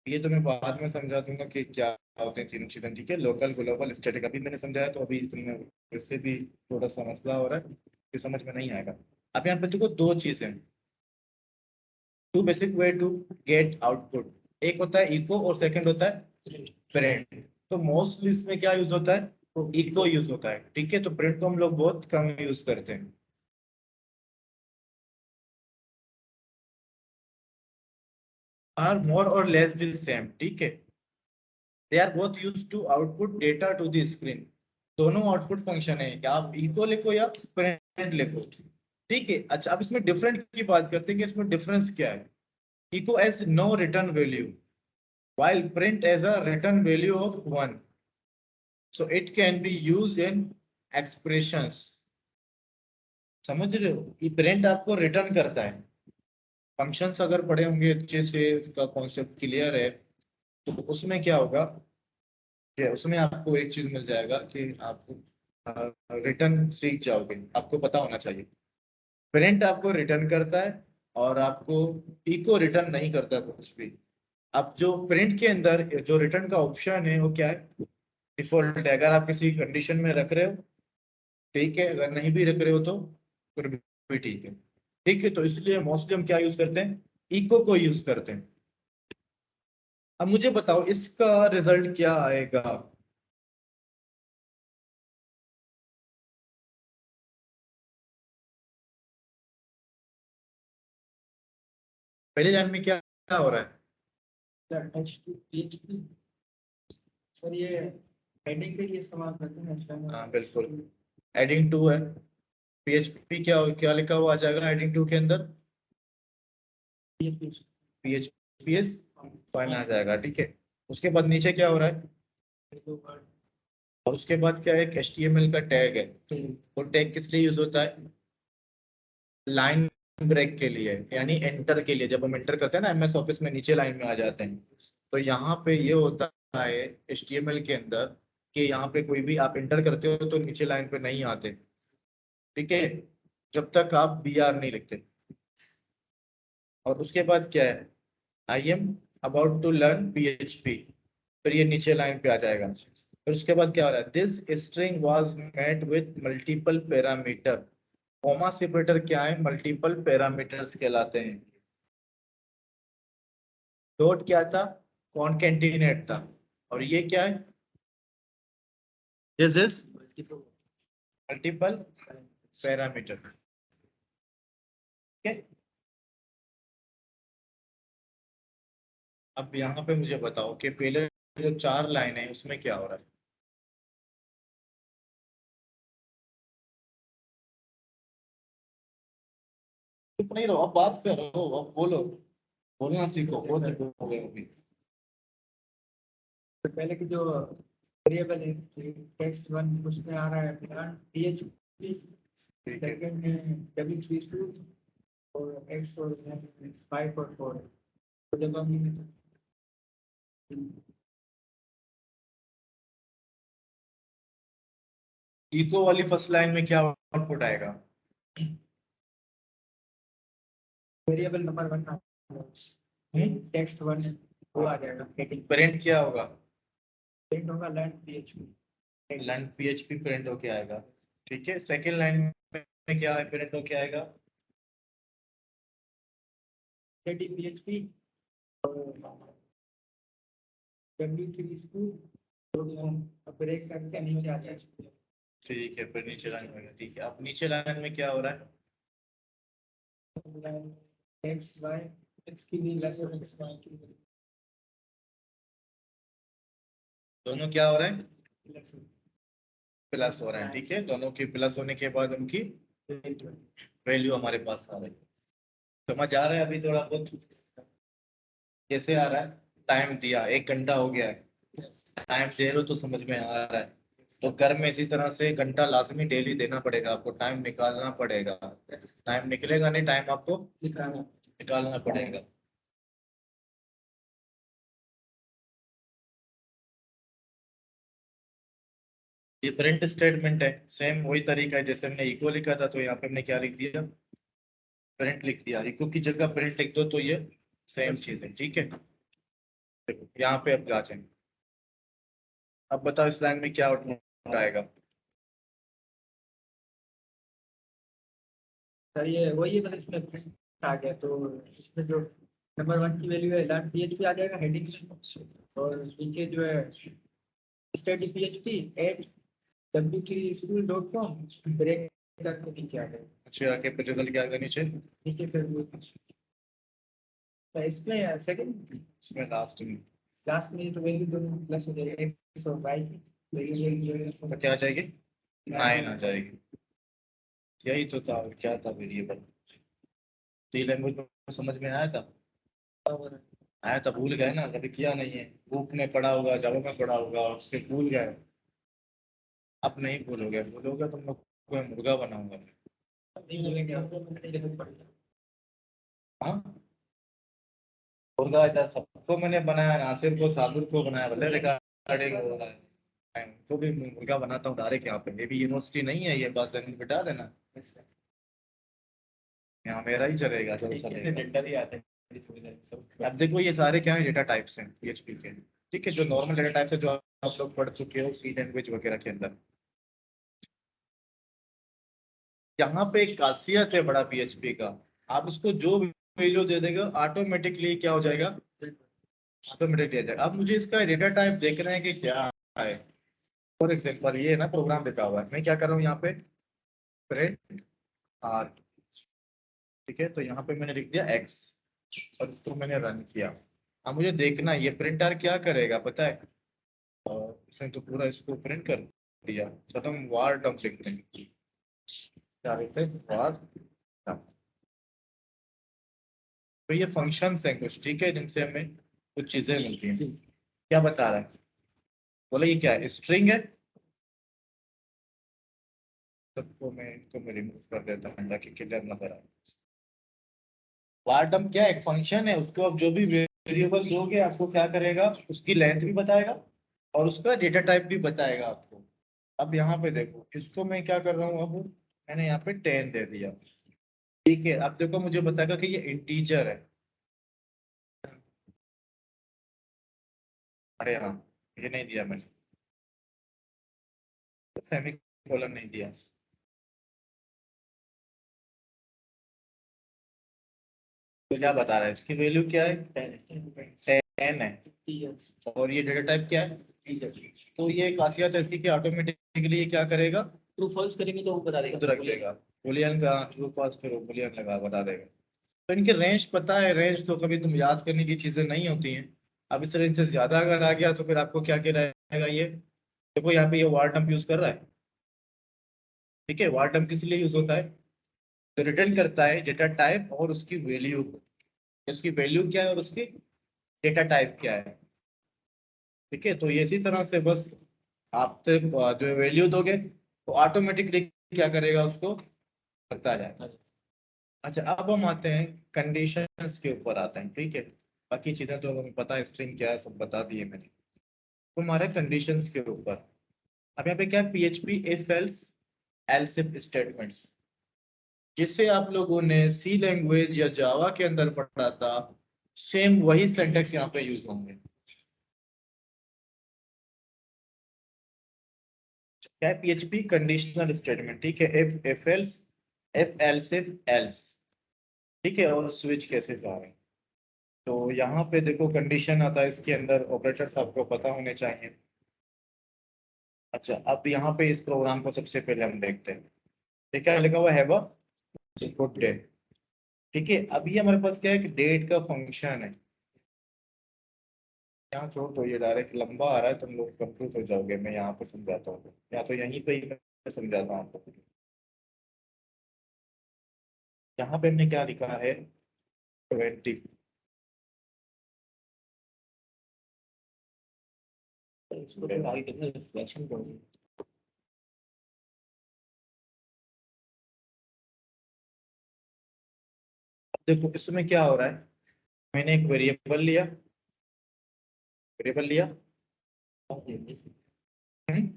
ये तो मैं बाद में समझा दूंगा कि क्या होते हैं तीनों चीजें, ठीक है। लोकल, ग्लोबल, स्टैटिक अभी मैंने समझाया, तो अभी तुमने इससे भी थोड़ा सा मसला हो रहा है, ये समझ में नहीं आएगा। अब यहाँ पे देखो दो चीजें, two basic way to get output. एक होता है इको और सेकंड होता है प्रिंट। तो मोस्टली इसमें क्या यूज होता है? इको यूज होता है, ठीक है। तो प्रिंट को हम लोग बहुत कम यूज करते हैं। आर मोर और लेस द सेम, ठीक है। They are both use to output data to the screen. दोनों आउटपुट फंक्शन है, या आप इको लिखो या प्रिंट लिखो, ठीक है। अच्छा, अब इसमें डिफरेंट की बात करते हैं कि इसमें डिफरेंस क्या है। Echo has no return value, while print as a written value of 1, so it can be used in expressions। समझ रहे हो? ये प्रिंट आपको रिटर्न करता है। फंक्शंस अगर पढ़े होंगे अच्छे से, उसका कॉन्सेप्ट क्लियर है, तो उसमें क्या होगा कि उसमें आपको एक चीज मिल जाएगा कि आप रिटर्न सीख जाओगे, आपको पता होना चाहिए। प्रिंट आपको रिटर्न करता है, और आपको इको रिटर्न नहीं करता कुछ भी। अब जो प्रिंट के अंदर जो रिटर्न का ऑप्शन है वो क्या है? डिफॉल्ट है। अगर आप किसी कंडीशन में रख रहे हो, ठीक है। अगर नहीं भी रख रहे हो तो फिर भी ठीक है, ठीक है। तो इसलिए मोस्टली हम क्या यूज करते हैं? इको को यूज करते हैं। अब मुझे बताओ इसका रिजल्ट क्या आएगा? पहले लाइन में क्या क्या हो रहा है? H2 सर ये हेडिंग के लिए इस्तेमाल करते हैं हाँ बिल्कुल, एडिंग टू है। पीएचपी क्या क्या लिखा हुआ आ जाएगा एडिंग टू के अंदर? पीएचपीएस फाइन आ जाएगा, ठीक है। उसके बाद नीचे क्या हो रहा है? और उसके बाद क्या है? एक HTML का टैग है। वो टैग किस लिए यूज होता है? लाइन ब्रेक के लिए, यानी एंटर के लिए। जब हम एंटर करते हैं ना MS ऑफिस में, नीचे लाइन में आ जाते हैं, तो यहाँ पे ये होता है HTML के अंदर कि यहाँ पे कोई भी आप इंटर करते हो तो नीचे लाइन पे नहीं आते, ठीक है, जब तक आप बी आर नहीं लिखते। और उसके बाद क्या है, I am about to learn PHP, फिर ये नीचे लाइन पे आ जाएगा। फिर उसके बाद क्या हो रहा है, this string was made with multiple parameter. Comma separator क्या है, मल्टीपल पैरामीटर्स कहलाते हैं। डॉट क्या था, कॉनकेटिनेट था। और ये क्या है, दिस इज मल्टीपल पैरामीटर, ठीक है। अब यहाँ पे मुझे बताओ कि पहले जो 4 लाइन है उसमें क्या हो रहा है। चुप नहीं रहो, अब बात करो, अब बोलो, बोलना सीखो, बहुत बोलोगे अभी। तो पहले की जो वेरिएबल है टेक्स्ट वन उसमें आ रहा है PHP, सेकंड में W3 और X और 5 और 4। तो जब हम इको वाली फर्स्ट लाइन में क्या आउटपुट आएगा, वेरिएबल नंबर 1 टेक्स्ट वन वो आ जाएगा हेडिंग। प्रिंट क्या होगा, प्रिंट होगा learn PHP। Learn PHP print होके आएगा, ठीक है। सेकंड लाइन में क्या है, प्रिंट होके आएगा हेडिंग PHP W3 स्कूल तो ब्रेक करके नीचे आ जाएगा। ठीक है, फिर नीचे लाइन में, ठीक है। अब नीचे लाइन में क्या हो रहा है, X Y X की भी लेस और X Y की दोनों क्या हो रहा है, लेस प्लस हो रहा है, ठीक है। दोनों की प्लस होने के बाद उनकी वैल्यू हमारे पास आ रही है। समझ आ रहा है अभी थोड़ा बहुत कैसे आ रहा है, टाइम दिया 1 घंटा हो गया है, टाइम दे रहे हो तो समझ में आ रहा है। तो घर में इसी तरह से घंटा लाजमी डेली देना पड़ेगा आपको, टाइम निकालना पड़ेगा। टाइम निकलेगा नहीं, टाइम आपको निकालना पड़ेगा। ये प्रिंट स्टेटमेंट है, सेम वही तरीका है जैसे हमने इको लिखा था, तो यहाँ पे हमने क्या लिख दिया, प्रिंट लिख दिया। इको की जगह प्रिंट लिख दो तो ये सेम चीज है, ठीक है। यहाँ पे अब जांचें, अब बताओ इस लाइन में क्या आउटपुट आएगा। सर ये वही है, मतलब इसमें print आ गया तो इसमें जो नंबर 1 की वैल्यू है लर्न PHP आ जाएगा हेडिंग में, और नीचे जो है study PHP eight w3school.com break करके नीचे आ जाएगा। अच्छा, आगे फिर रिजल्ट क्या आएगा नीचे, नीचे फिर तो इसमें सेकंड इसमें लास्ट में लास्ट में तो वैल्यू दोनों प्लस हो जाएगा X और Y की वैल्यू तो क्या आ जाएगी, 9 आ जाएगी। यही तो था, और क्या था वेरिएबल। सी लैंग्वेज में समझ में आया था, आया था, भूल गए ना, कभी किया नहीं है। बुक में पढ़ा होगा, जावा में पढ़ा होगा, और उसके भूल गए। अब नहीं भूलोगे, भूलोगे तुम लोग को मुर्गा बनाऊंगा मैं। नहीं बोलेंगे। हाँ, मुर्गा इधर सबको मैंने बनाया, नासिर को साबिर को बनाया, भले रिकॉर्डिंग हो रहा है। मैं उनको भी मुर्गा बनाता हूँ डायरेक्ट यहाँ पे, ये भी यूनिवर्सिटी नहीं है, ये बात जमीन बिठा देना, यहाँ मेरा ही चलेगा, सब चलेगा। अब देखो ये सारे क्या है, डेटा टाइप्स हैं PHP के, ठीक है, जो नॉर्मल डेटा टाइप्स है जो आप लोग पढ़ चुके हो सी लैंग्वेज वगैरह के अंदर। यहाँ पे एक खासियत है बड़ा PHP का, आप उसको जो वैल्यू दे देगा ऑटोमेटिकली क्या हो जाएगा, ऑटोमेटिकली आ जाएगा। अब मुझे इसका डेटा टाइप देखना है कि क्या है। फॉर एग्जाम्पल ये है ना, प्रोग्राम लिखा हुआ है, मैं क्या कर रहा हूँ यहाँ पे, प्रिंट आर, ठीक है। तो यहाँ पे मैंने लिख दिया X और इसको मैंने रन किया। अब मुझे देखना है ये प्रिंट आर क्या करेगा पता है, और इसने तो पूरा इसको प्रिंट कर दिया। चलो हम वार डम्प लिखते हैं, क्या लिखते हैं, वार डम्प। तो ये फंक्शंस हैं कुछ, ठीक है, जिनसे हमें कुछ चीजें मिलती हैं। क्या बता रहा है, बोले ये क्या है, स्ट्रिंग है। सबको मैं इसको मैं रिमूव कर देता हूँ ताकि क्लियर नजर आए। वार्डम क्या है, एक फंक्शन है, उसको आप जो भी वेरिएबल दोगे आपको क्या करेगा, उसकी लेंथ भी बताएगा और उसका डेटा टाइप भी बताएगा आपको। अब यहाँ पे देखो, इसको मैं क्या कर रहा हूँ, अब मैंने यहाँ पे 10 दे दिया, ठीक है। अब देखो मुझे बताएगा कि ये इंटीजर है। अरे हाँ, ये नहीं दिया मैंने, सेमीकोलन नहीं दिया। तो क्या बता रहा है, इसकी वैल्यू क्या है, 10 है। और ये डेटा टाइप क्या है, तो ये खासियत है इसकी कि ऑटोमेटिकली ये क्या करेगा, ट्रू फॉल्स करेंगे तो वो बता देगा, खुद रख देगा। बुलियन का ट्रू फॉल्स करो, बुलियन लगा बता देगा। तो इनके रेंज पता है, रेंज तो कभी तुम याद करने की चीजें नहीं होती हैं। अब इस रेंज से ज्यादा अगर आ गया तो फिर आपको क्या क्या रहेगा, ये देखो यहाँ पे ये वार टर्म यूज कर रहा है, ठीक है। वार टर्म किस लिए यूज होता है, तो रिटर्न करता है डेटा टाइप और उसकी वैल्यू को, उसकी वैल्यू क्या है और उसकी डेटा टाइप क्या है, ठीक है। तो ये इसी तरह से बस आप तो जो वैल्यू दोगे तो ऑटोमेटिकली क्या करेगा, उसको करता जाएगा। अच्छा, अब हम आते हैं कंडीशंस के ऊपर आते हैं, ठीक है। बाकी चीजें तो हमें पता है, स्ट्रिंग क्या है सब बता दिए मैंने। तो हमारे कंडीशंस के ऊपर अब यहाँ पे क्या है, PHP if else else if statements, जिसे आप लोगों ने सी लैंग्वेज या जावा के अंदर पढ़ा था, सेम वही सिंटैक्स यहाँ पे यूज होंगे। क्या है, PHP कंडीशनल स्टेटमेंट, ठीक है। इफ एल्स इफ एल्स, ठीक है। और स्विच केसेस आ रहे हैं। तो यहाँ पे देखो कंडीशन आता है, इसके अंदर ऑपरेटर्स आपको पता होने चाहिए। अच्छा, अब यहाँ पे इस प्रोग्राम को सबसे पहले हम देखते हैं, ठीक है। लिखा हुआ है वो गुड डे, ठीक है। अभी हमारे पास क्या है कि डेट का फंक्शन है। यहाँ छोड़ दो, ये डायरेक्ट लंबा आ रहा है, तुम लोग कंफ्यूज हो जाओगे। मैं यहाँ पे समझाता हूँ, या तो यहीं पे ही मैं समझाता हूँ आपको। यहाँ पे हमने क्या लिखा है, 20। इसको तो आगे कितने रिफ्लेक्शन करोगे। देखो इसमें क्या हो रहा है, मैंने एक वेरिएबल लिया, वेरिएबल लिया, हम्म,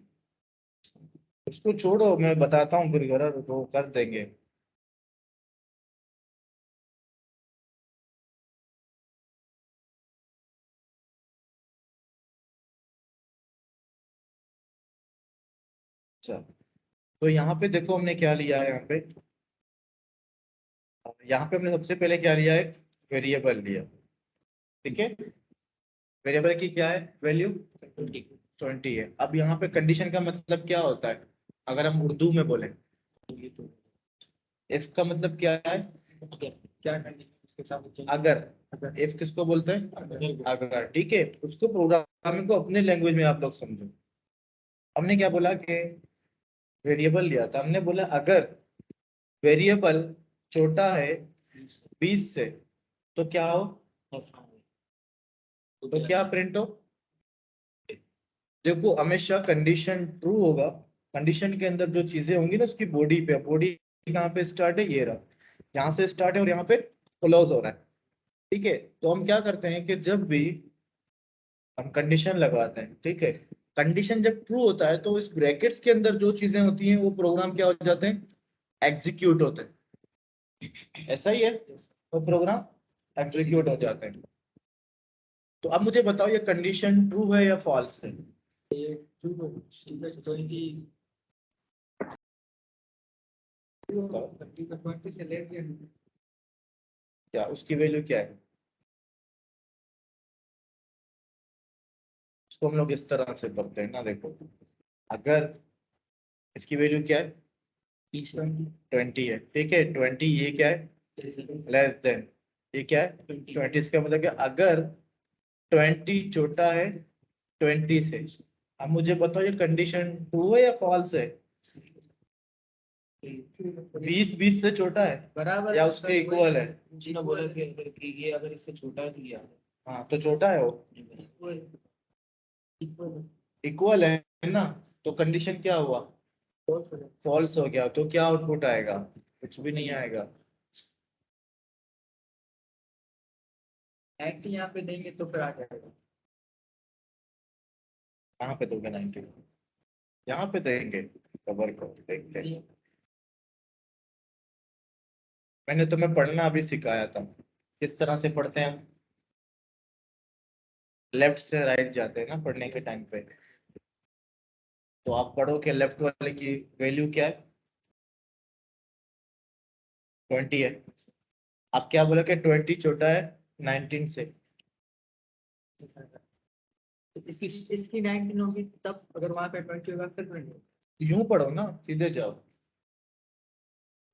उसको छोड़ो, मैं बताता हूँ फिर घर वो कर देंगे। अच्छा, तो यहाँ पे देखो हमने क्या लिया है, यहाँ पे हमने सबसे पहले क्या लिया, एक वेरिएबल लिया, ठीक है। वेरिएबल की क्या है वैल्यू, 20 है। अब यहाँ पे कंडीशन का मतलब क्या होता है, अगर हम उर्दू में बोले, इफ का मतलब क्या है, क्या कंडीशन उसके साथ अगर। इफ किसको बोलते हैं, अगर, ठीक है। उसको प्रोग्रामिंग को अपने लैंग्वेज में आप लोग समझो। हमने क्या बोला कि वेरिएबल लिया था, हमने बोला अगर वेरिएबल छोटा है 20 से, तो क्या हो, तो क्या प्रिंट हो। देखो हमेशा कंडीशन ट्रू होगा, कंडीशन के अंदर जो चीजें होंगी ना, उसकी बॉडी पे, बॉडी कहाँ पे स्टार्ट है, ये रहा, यहाँ से स्टार्ट है और यहाँ पे क्लोज हो रहा है, ठीक है। तो हम क्या करते हैं कि जब भी हम कंडीशन लगाते हैं, ठीक है, कंडीशन जब ट्रू होता है तो इस ब्रैकेट्स के अंदर जो चीजें होती हैं वो प्रोग्राम क्या हो जाते हैं, एग्जीक्यूट होते हैं। ऐसा ही है, तो प्रोग्राम एग्जीक्यूट हो जाते हैं। तो अब मुझे बताओ ये कंडीशन ट्रू है या फॉल्स है, क्या उसकी वैल्यू क्या है। इसको हम लोग इस तरह से पढ़ते हैं ना, देखो अगर इसकी वैल्यू क्या है, 20 है, ठीक है। 20 ये क्या है, लेस देन, ये क्या है, 20। इसका मतलब क्या, अगर 20 छोटा है 20 से। अब मुझे बताओ ये कंडीशन ट्रू है या फॉल्स है, 20 से छोटा है बराबर या उसके इक्वल है। उसने बोला कि अगर ये अगर इससे छोटा है तो ये हाँ तो छोटा है वो, इक्वल है ना, तो कंडीशन क्या हुआ, फॉल्स हो गया। तो क्या आउटपुट आएगा, कुछ भी नहीं आएगा। एक्ट यहाँ पे देंगे तो फिर आ जाएगा। कहाँ पे दोगे 90? यहाँ पे देंगे, कवर को देखते हैं। मैंने तुम्हें पढ़ना अभी सिखाया था, किस तरह से पढ़ते हैं हम। लेफ्ट से राइट जाते हैं ना पढ़ने के टाइम पे। तो आप पढ़ो कि लेफ्ट वाले की वैल्यू क्या है, 20 है। आप क्या बोले कि 20 छोटा है 19 से। इसकी 19 होगी, तब अगर वहां पे 20 होगा फिर 20 होगा। यूं पढ़ो ना, सीधे जाओ।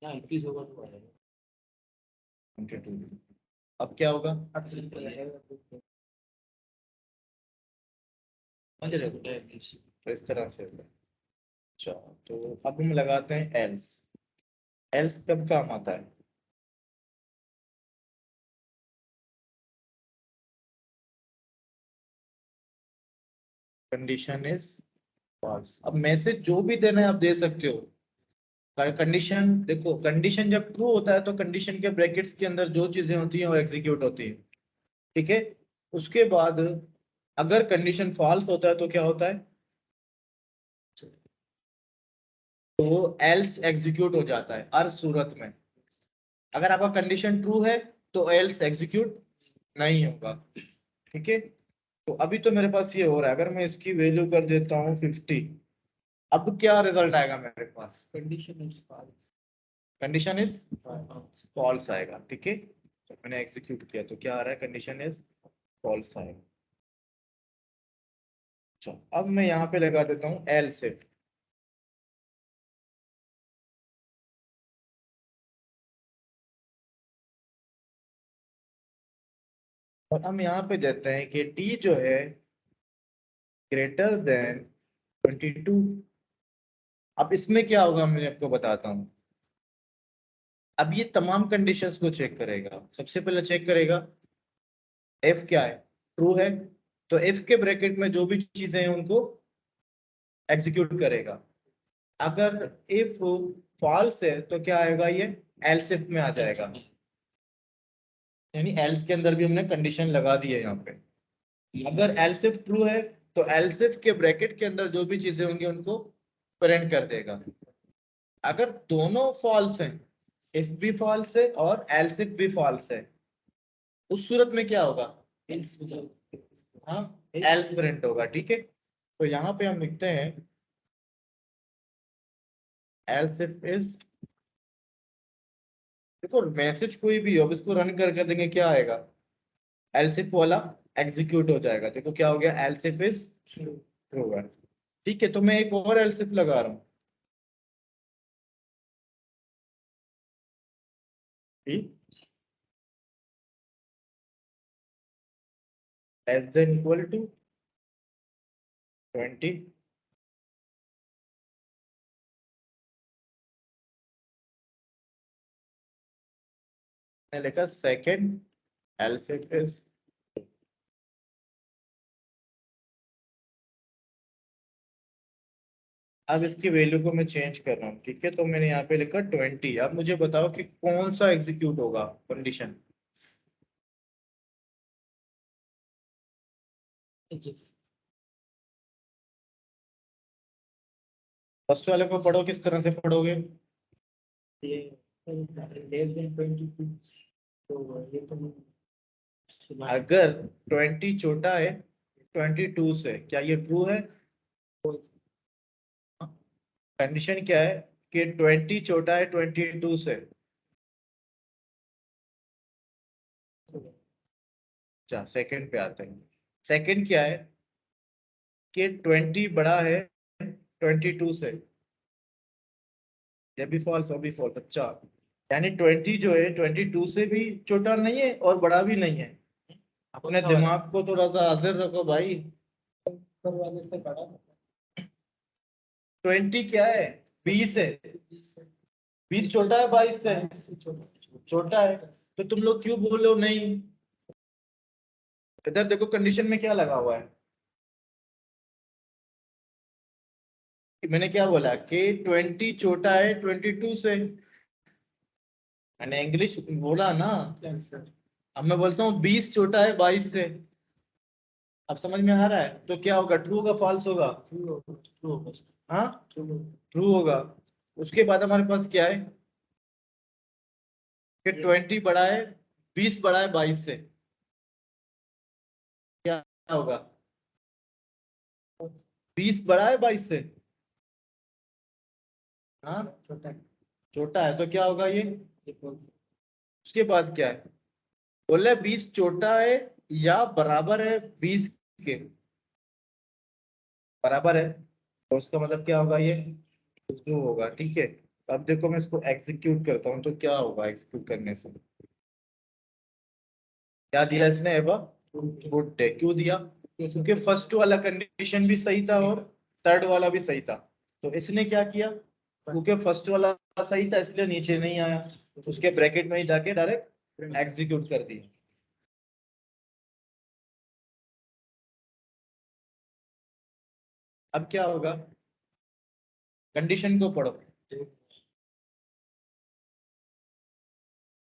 21 होगा तो आएगा। 22। अब क्या होगा, अब simple रहेगा। समझ रहे हो? तो इस तरह से होगा। अच्छा, तो अब हम लगाते हैं एल्स। एल्स कब काम आता है, कंडीशन इज फॉल्स। अब मैसेज जो भी देना है आप दे सकते हो। कंडीशन देखो, कंडीशन जब ट्रू होता है तो कंडीशन के ब्रैकेट्स के अंदर जो चीजें होती हैं वो एग्जीक्यूट होती है, ठीक है। उसके बाद अगर कंडीशन फॉल्स होता है तो क्या होता है, तो एल्स एग्जीक्यूट हो जाता है हर सूरत में। अगर आपका कंडीशन ट्रू है तो एल्स एग्जीक्यूट नहीं होगा, ठीक है। तो अभी तो मेरे पास ये हो रहा है, अगर मैं इसकी वैल्यू कर देता हूँ 50, अब क्या रिजल्ट आएगा मेरे पास, condition is false. Condition is false आएगा, ठीक है। तो मैंने एग्जीक्यूट किया तो क्या आ रहा है, कंडीशन इज फॉल्स आएगा। अच्छा, अब मैं यहाँ पे लगा देता हूँ एल से। और हम यहाँ पे देते हैं कि टी जो है ग्रेटर देन 22। अब इसमें क्या होगा मैं आपको बताता हूँ। अब ये तमाम कंडीशंस को चेक करेगा। सबसे पहले चेक करेगा एफ क्या है, ट्रू है, तो एफ के ब्रैकेट में जो भी चीजें हैं उनको एग्जीक्यूट करेगा। अगर इफ फॉल्स है तो क्या आएगा, ये एल्स इफ में आ जाएगा। यानी एल्स के अंदर भी हमने कंडीशन लगा दी है यहाँ पे। अगर एल्स इफ ट्रू है तो एल्स इफ के ब्रैकेट के अंदर जो भी चीजें होंगी उनको प्रिंट कर देगा। अगर दोनों फॉल्स हैं, इफ भी फॉल्स है और एल्स इफ भी फॉल्स है, उस सूरत में क्या होगा, हाँ एल्स प्रिंट होगा, ठीक है। तो यहाँ पे हम लिखते हैं एल्स इफ इज, देखो मैसेज कोई भी हो, अब इसको रन करके देंगे क्या आएगा, एल्स इफ वाला एग्जीक्यूट हो जाएगा। देखो क्या हो गया, एल्स इफ इज ट्रू होगा, ठीक है। तो मैं एक और एल्स इफ लगा रहा हूँ, लेस देन इक्वल टू 20। मैंने लिखा सेकेंड एल्स इफ इज, अब इसकी वैल्यू को मैं चेंज कर रहा हूँ, ठीक है। तो मैंने यहाँ पे लिखा 20। अब मुझे बताओ कि कौन सा एग्जीक्यूट होगा कंडीशन, फर्स्ट वाले को पढ़ो, किस तरह से पढ़ोगे, ये लेस देन 22, तो ये तो अगर 20 छोटा है 22 से, क्या ये ट्रू है, कंडीशन क्या है कि 20 छोटा है 22 से। अच्छा, सेकंड पे आते हैं। सेकंड क्या है कि 20 बड़ा है 22 से, ये भी फॉल्स, वो भी फॉल्स। अच्छा, यानी 20 जो है 22 से भी छोटा नहीं है और बड़ा भी नहीं है। अपने दिमाग को थोड़ा सा हाजिर रखो भाई। वाले से बड़ा 20 क्या है, 20 है। 20 छोटा है 22 से, छोटा है। तो तुम लोग क्यों बोलो नहीं, इधर देखो कंडीशन में क्या लगा हुआ है, मैंने क्या बोला कि 20 छोटा है 22 से। मैंने इंग्लिश बोला ना। अब मैं बोलता हूँ 20 छोटा है 22 से। अब समझ में आ रहा है? तो क्या होगा, ट्रू होगा फॉल्स होगा? ट्रू होगा। हाँ ट्रू। ट्रू होगा। उसके बाद हमारे पास क्या है कि 20 बड़ा है, 20 बड़ा है 22 से, क्या होगा? 20 बड़ा है 22 से, हाँ छोटा है। छोटा है, तो क्या होगा ये? ये false। उसके बाद क्या है, बोले 20 छोटा है या बराबर है 20 के, बराबर है, तो उसका मतलब क्या होगा, ये ट्रू होगा। ठीक है, अब देखो मैं इसको एग्जीक्यूट करता हूँ तो क्या होगा एग्जीक्यूट करने से, क्या दिया इसने एबा गुड डे, क्यों दिया? क्योंकि फर्स्ट वाला कंडीशन भी सही था और थर्ड वाला भी सही था, तो इसने क्या किया, क्योंकि फर्स्ट वाला सही था इसलिए नीचे नहीं आया, उसके ब्रैकेट में ही जाके डायरेक्ट एग्जीक्यूट कर दिया। अब क्या होगा, कंडीशन को पढ़ो।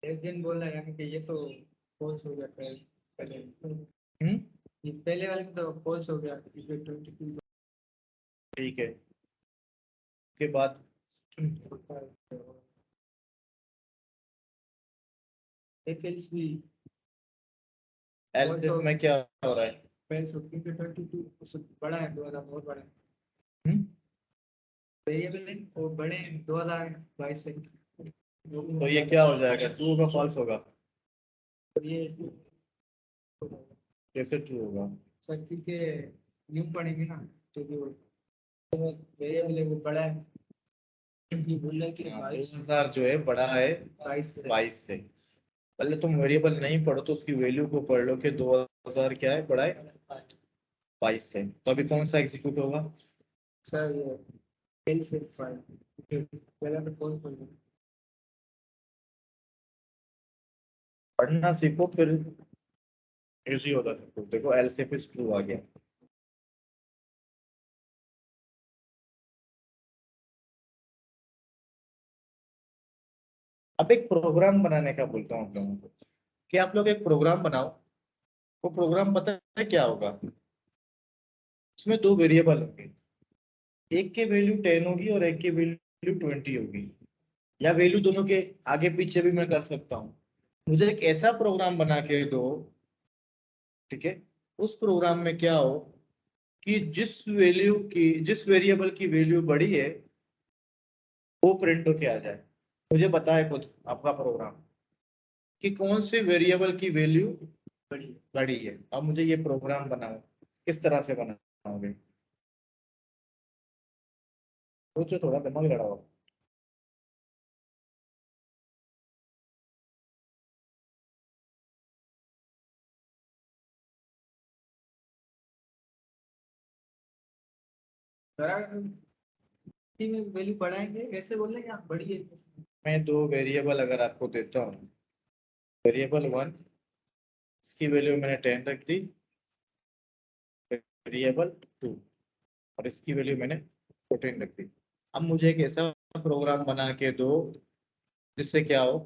इस दिन बोल रहा है कि ये तो false हो गया पहले। हम्म, ये पहले वाले में तो false हो गया, ये 22 ठीक है, उसके बाद होता है। एफएल्स भी एल्स false में क्या हो रहा है? false हो, क्योंकि 22 उससे बड़ा है, 2000 बहुत बड़ा है। हम्म, वेरिएबल है वो बड़े हैं 2022 से। तो ये क्या हो जाएगा, ट्रू होगा फॉल्स होगा? ये कैसे ट्रू होगा? सर क्योंकि यूं पढ़ेंगे ना, तो जो वेरिएबल है वो बड़ा है। ये बोल रहा है कि 2000 जो है बड़ा है 22 से, पहले तुम वेरिएबल नहीं पढ़ो तो उसकी वैल्यू को पढ़ लो कि 2000 क्या है, बड़ा है 22 से, तो अभी कौन सा एग्जीक्यूट होगा? सर ये एल से 5 पहला तो कौन पढ़ेगा। पढ़ना सीखो फिर इजी होगा सब कुछ। देखो एल से फिर ट्रू आ गया। अब एक प्रोग्राम बनाने का बोलता हूँ आप लोगों को कि आप लोग एक प्रोग्राम बनाओ, वो प्रोग्राम पता है क्या होगा, उसमें दो वेरिएबल होंगे, एक के वैल्यू 10 होगी और एक की वैल्यू 20 होगी, या वैल्यू दोनों के आगे पीछे भी मैं कर सकता हूँ। मुझे एक ऐसा प्रोग्राम बना के दो, ठीक है, उस प्रोग्राम में क्या हो कि जिस वेरिएबल की वैल्यू बड़ी है वो प्रिंट होके आ जाए। मुझे बताए खुद आपका प्रोग्राम कि कौन से वेरिएबल की वैल्यू बड़ी है, अब मुझे ये प्रोग्राम बनाओ, किस तरह से बनाओगे? सोचो, थोड़ा दिमाग लड़ाओ। बड़ा इसी में वैल्यू बढ़ाएंगे, कैसे बोल रहे हैं आप, बड़ी है। मैं दो वेरिएबल अगर आपको देता हूँ, वेरिएबल वन, इसकी वैल्यू मैंने 10 रख दी, वेरिएबल टू और इसकी वैल्यू मैंने 14 रख दी। अब मुझे एक ऐसा प्रोग्राम बना के दो जिससे क्या हो,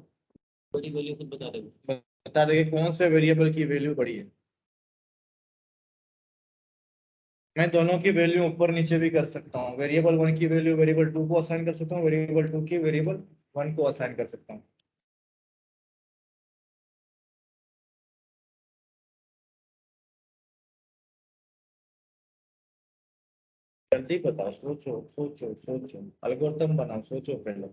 बड़ी वैल्यू खुद बता देंगे। बता देंगे कौन से वेरिएबल की वैल्यू बड़ी है। मैं दोनों की वैल्यू ऊपर नीचे भी कर सकता हूँ, वेरिएबल वन की वैल्यू वेरिएबल टू को असाइन कर सकता हूँ, वेरिएबल टू की वेरिएबल वन को असाइन कर सकता हूँ। जल्दी बताओ, सोचो सोचो सोचो, एल्गोरिथम बनाओ, सोचो पहले।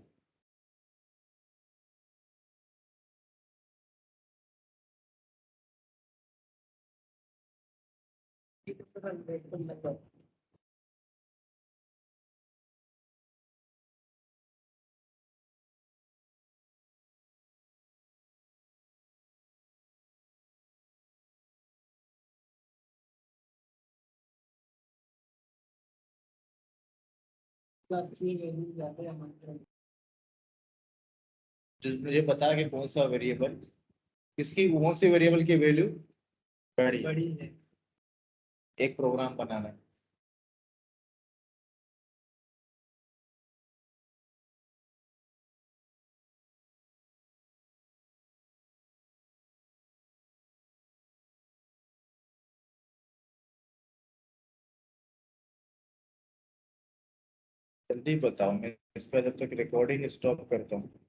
मुझे बता कि कौन सा वेरिएबल, किसकी कौन सी वेरिएबल की वैल्यू बड़ी है, बड़ी है। एक प्रोग्राम बनाना है। जल्दी बताओ, मैं इसका जब तक रिकॉर्डिंग स्टॉप करता हूँ।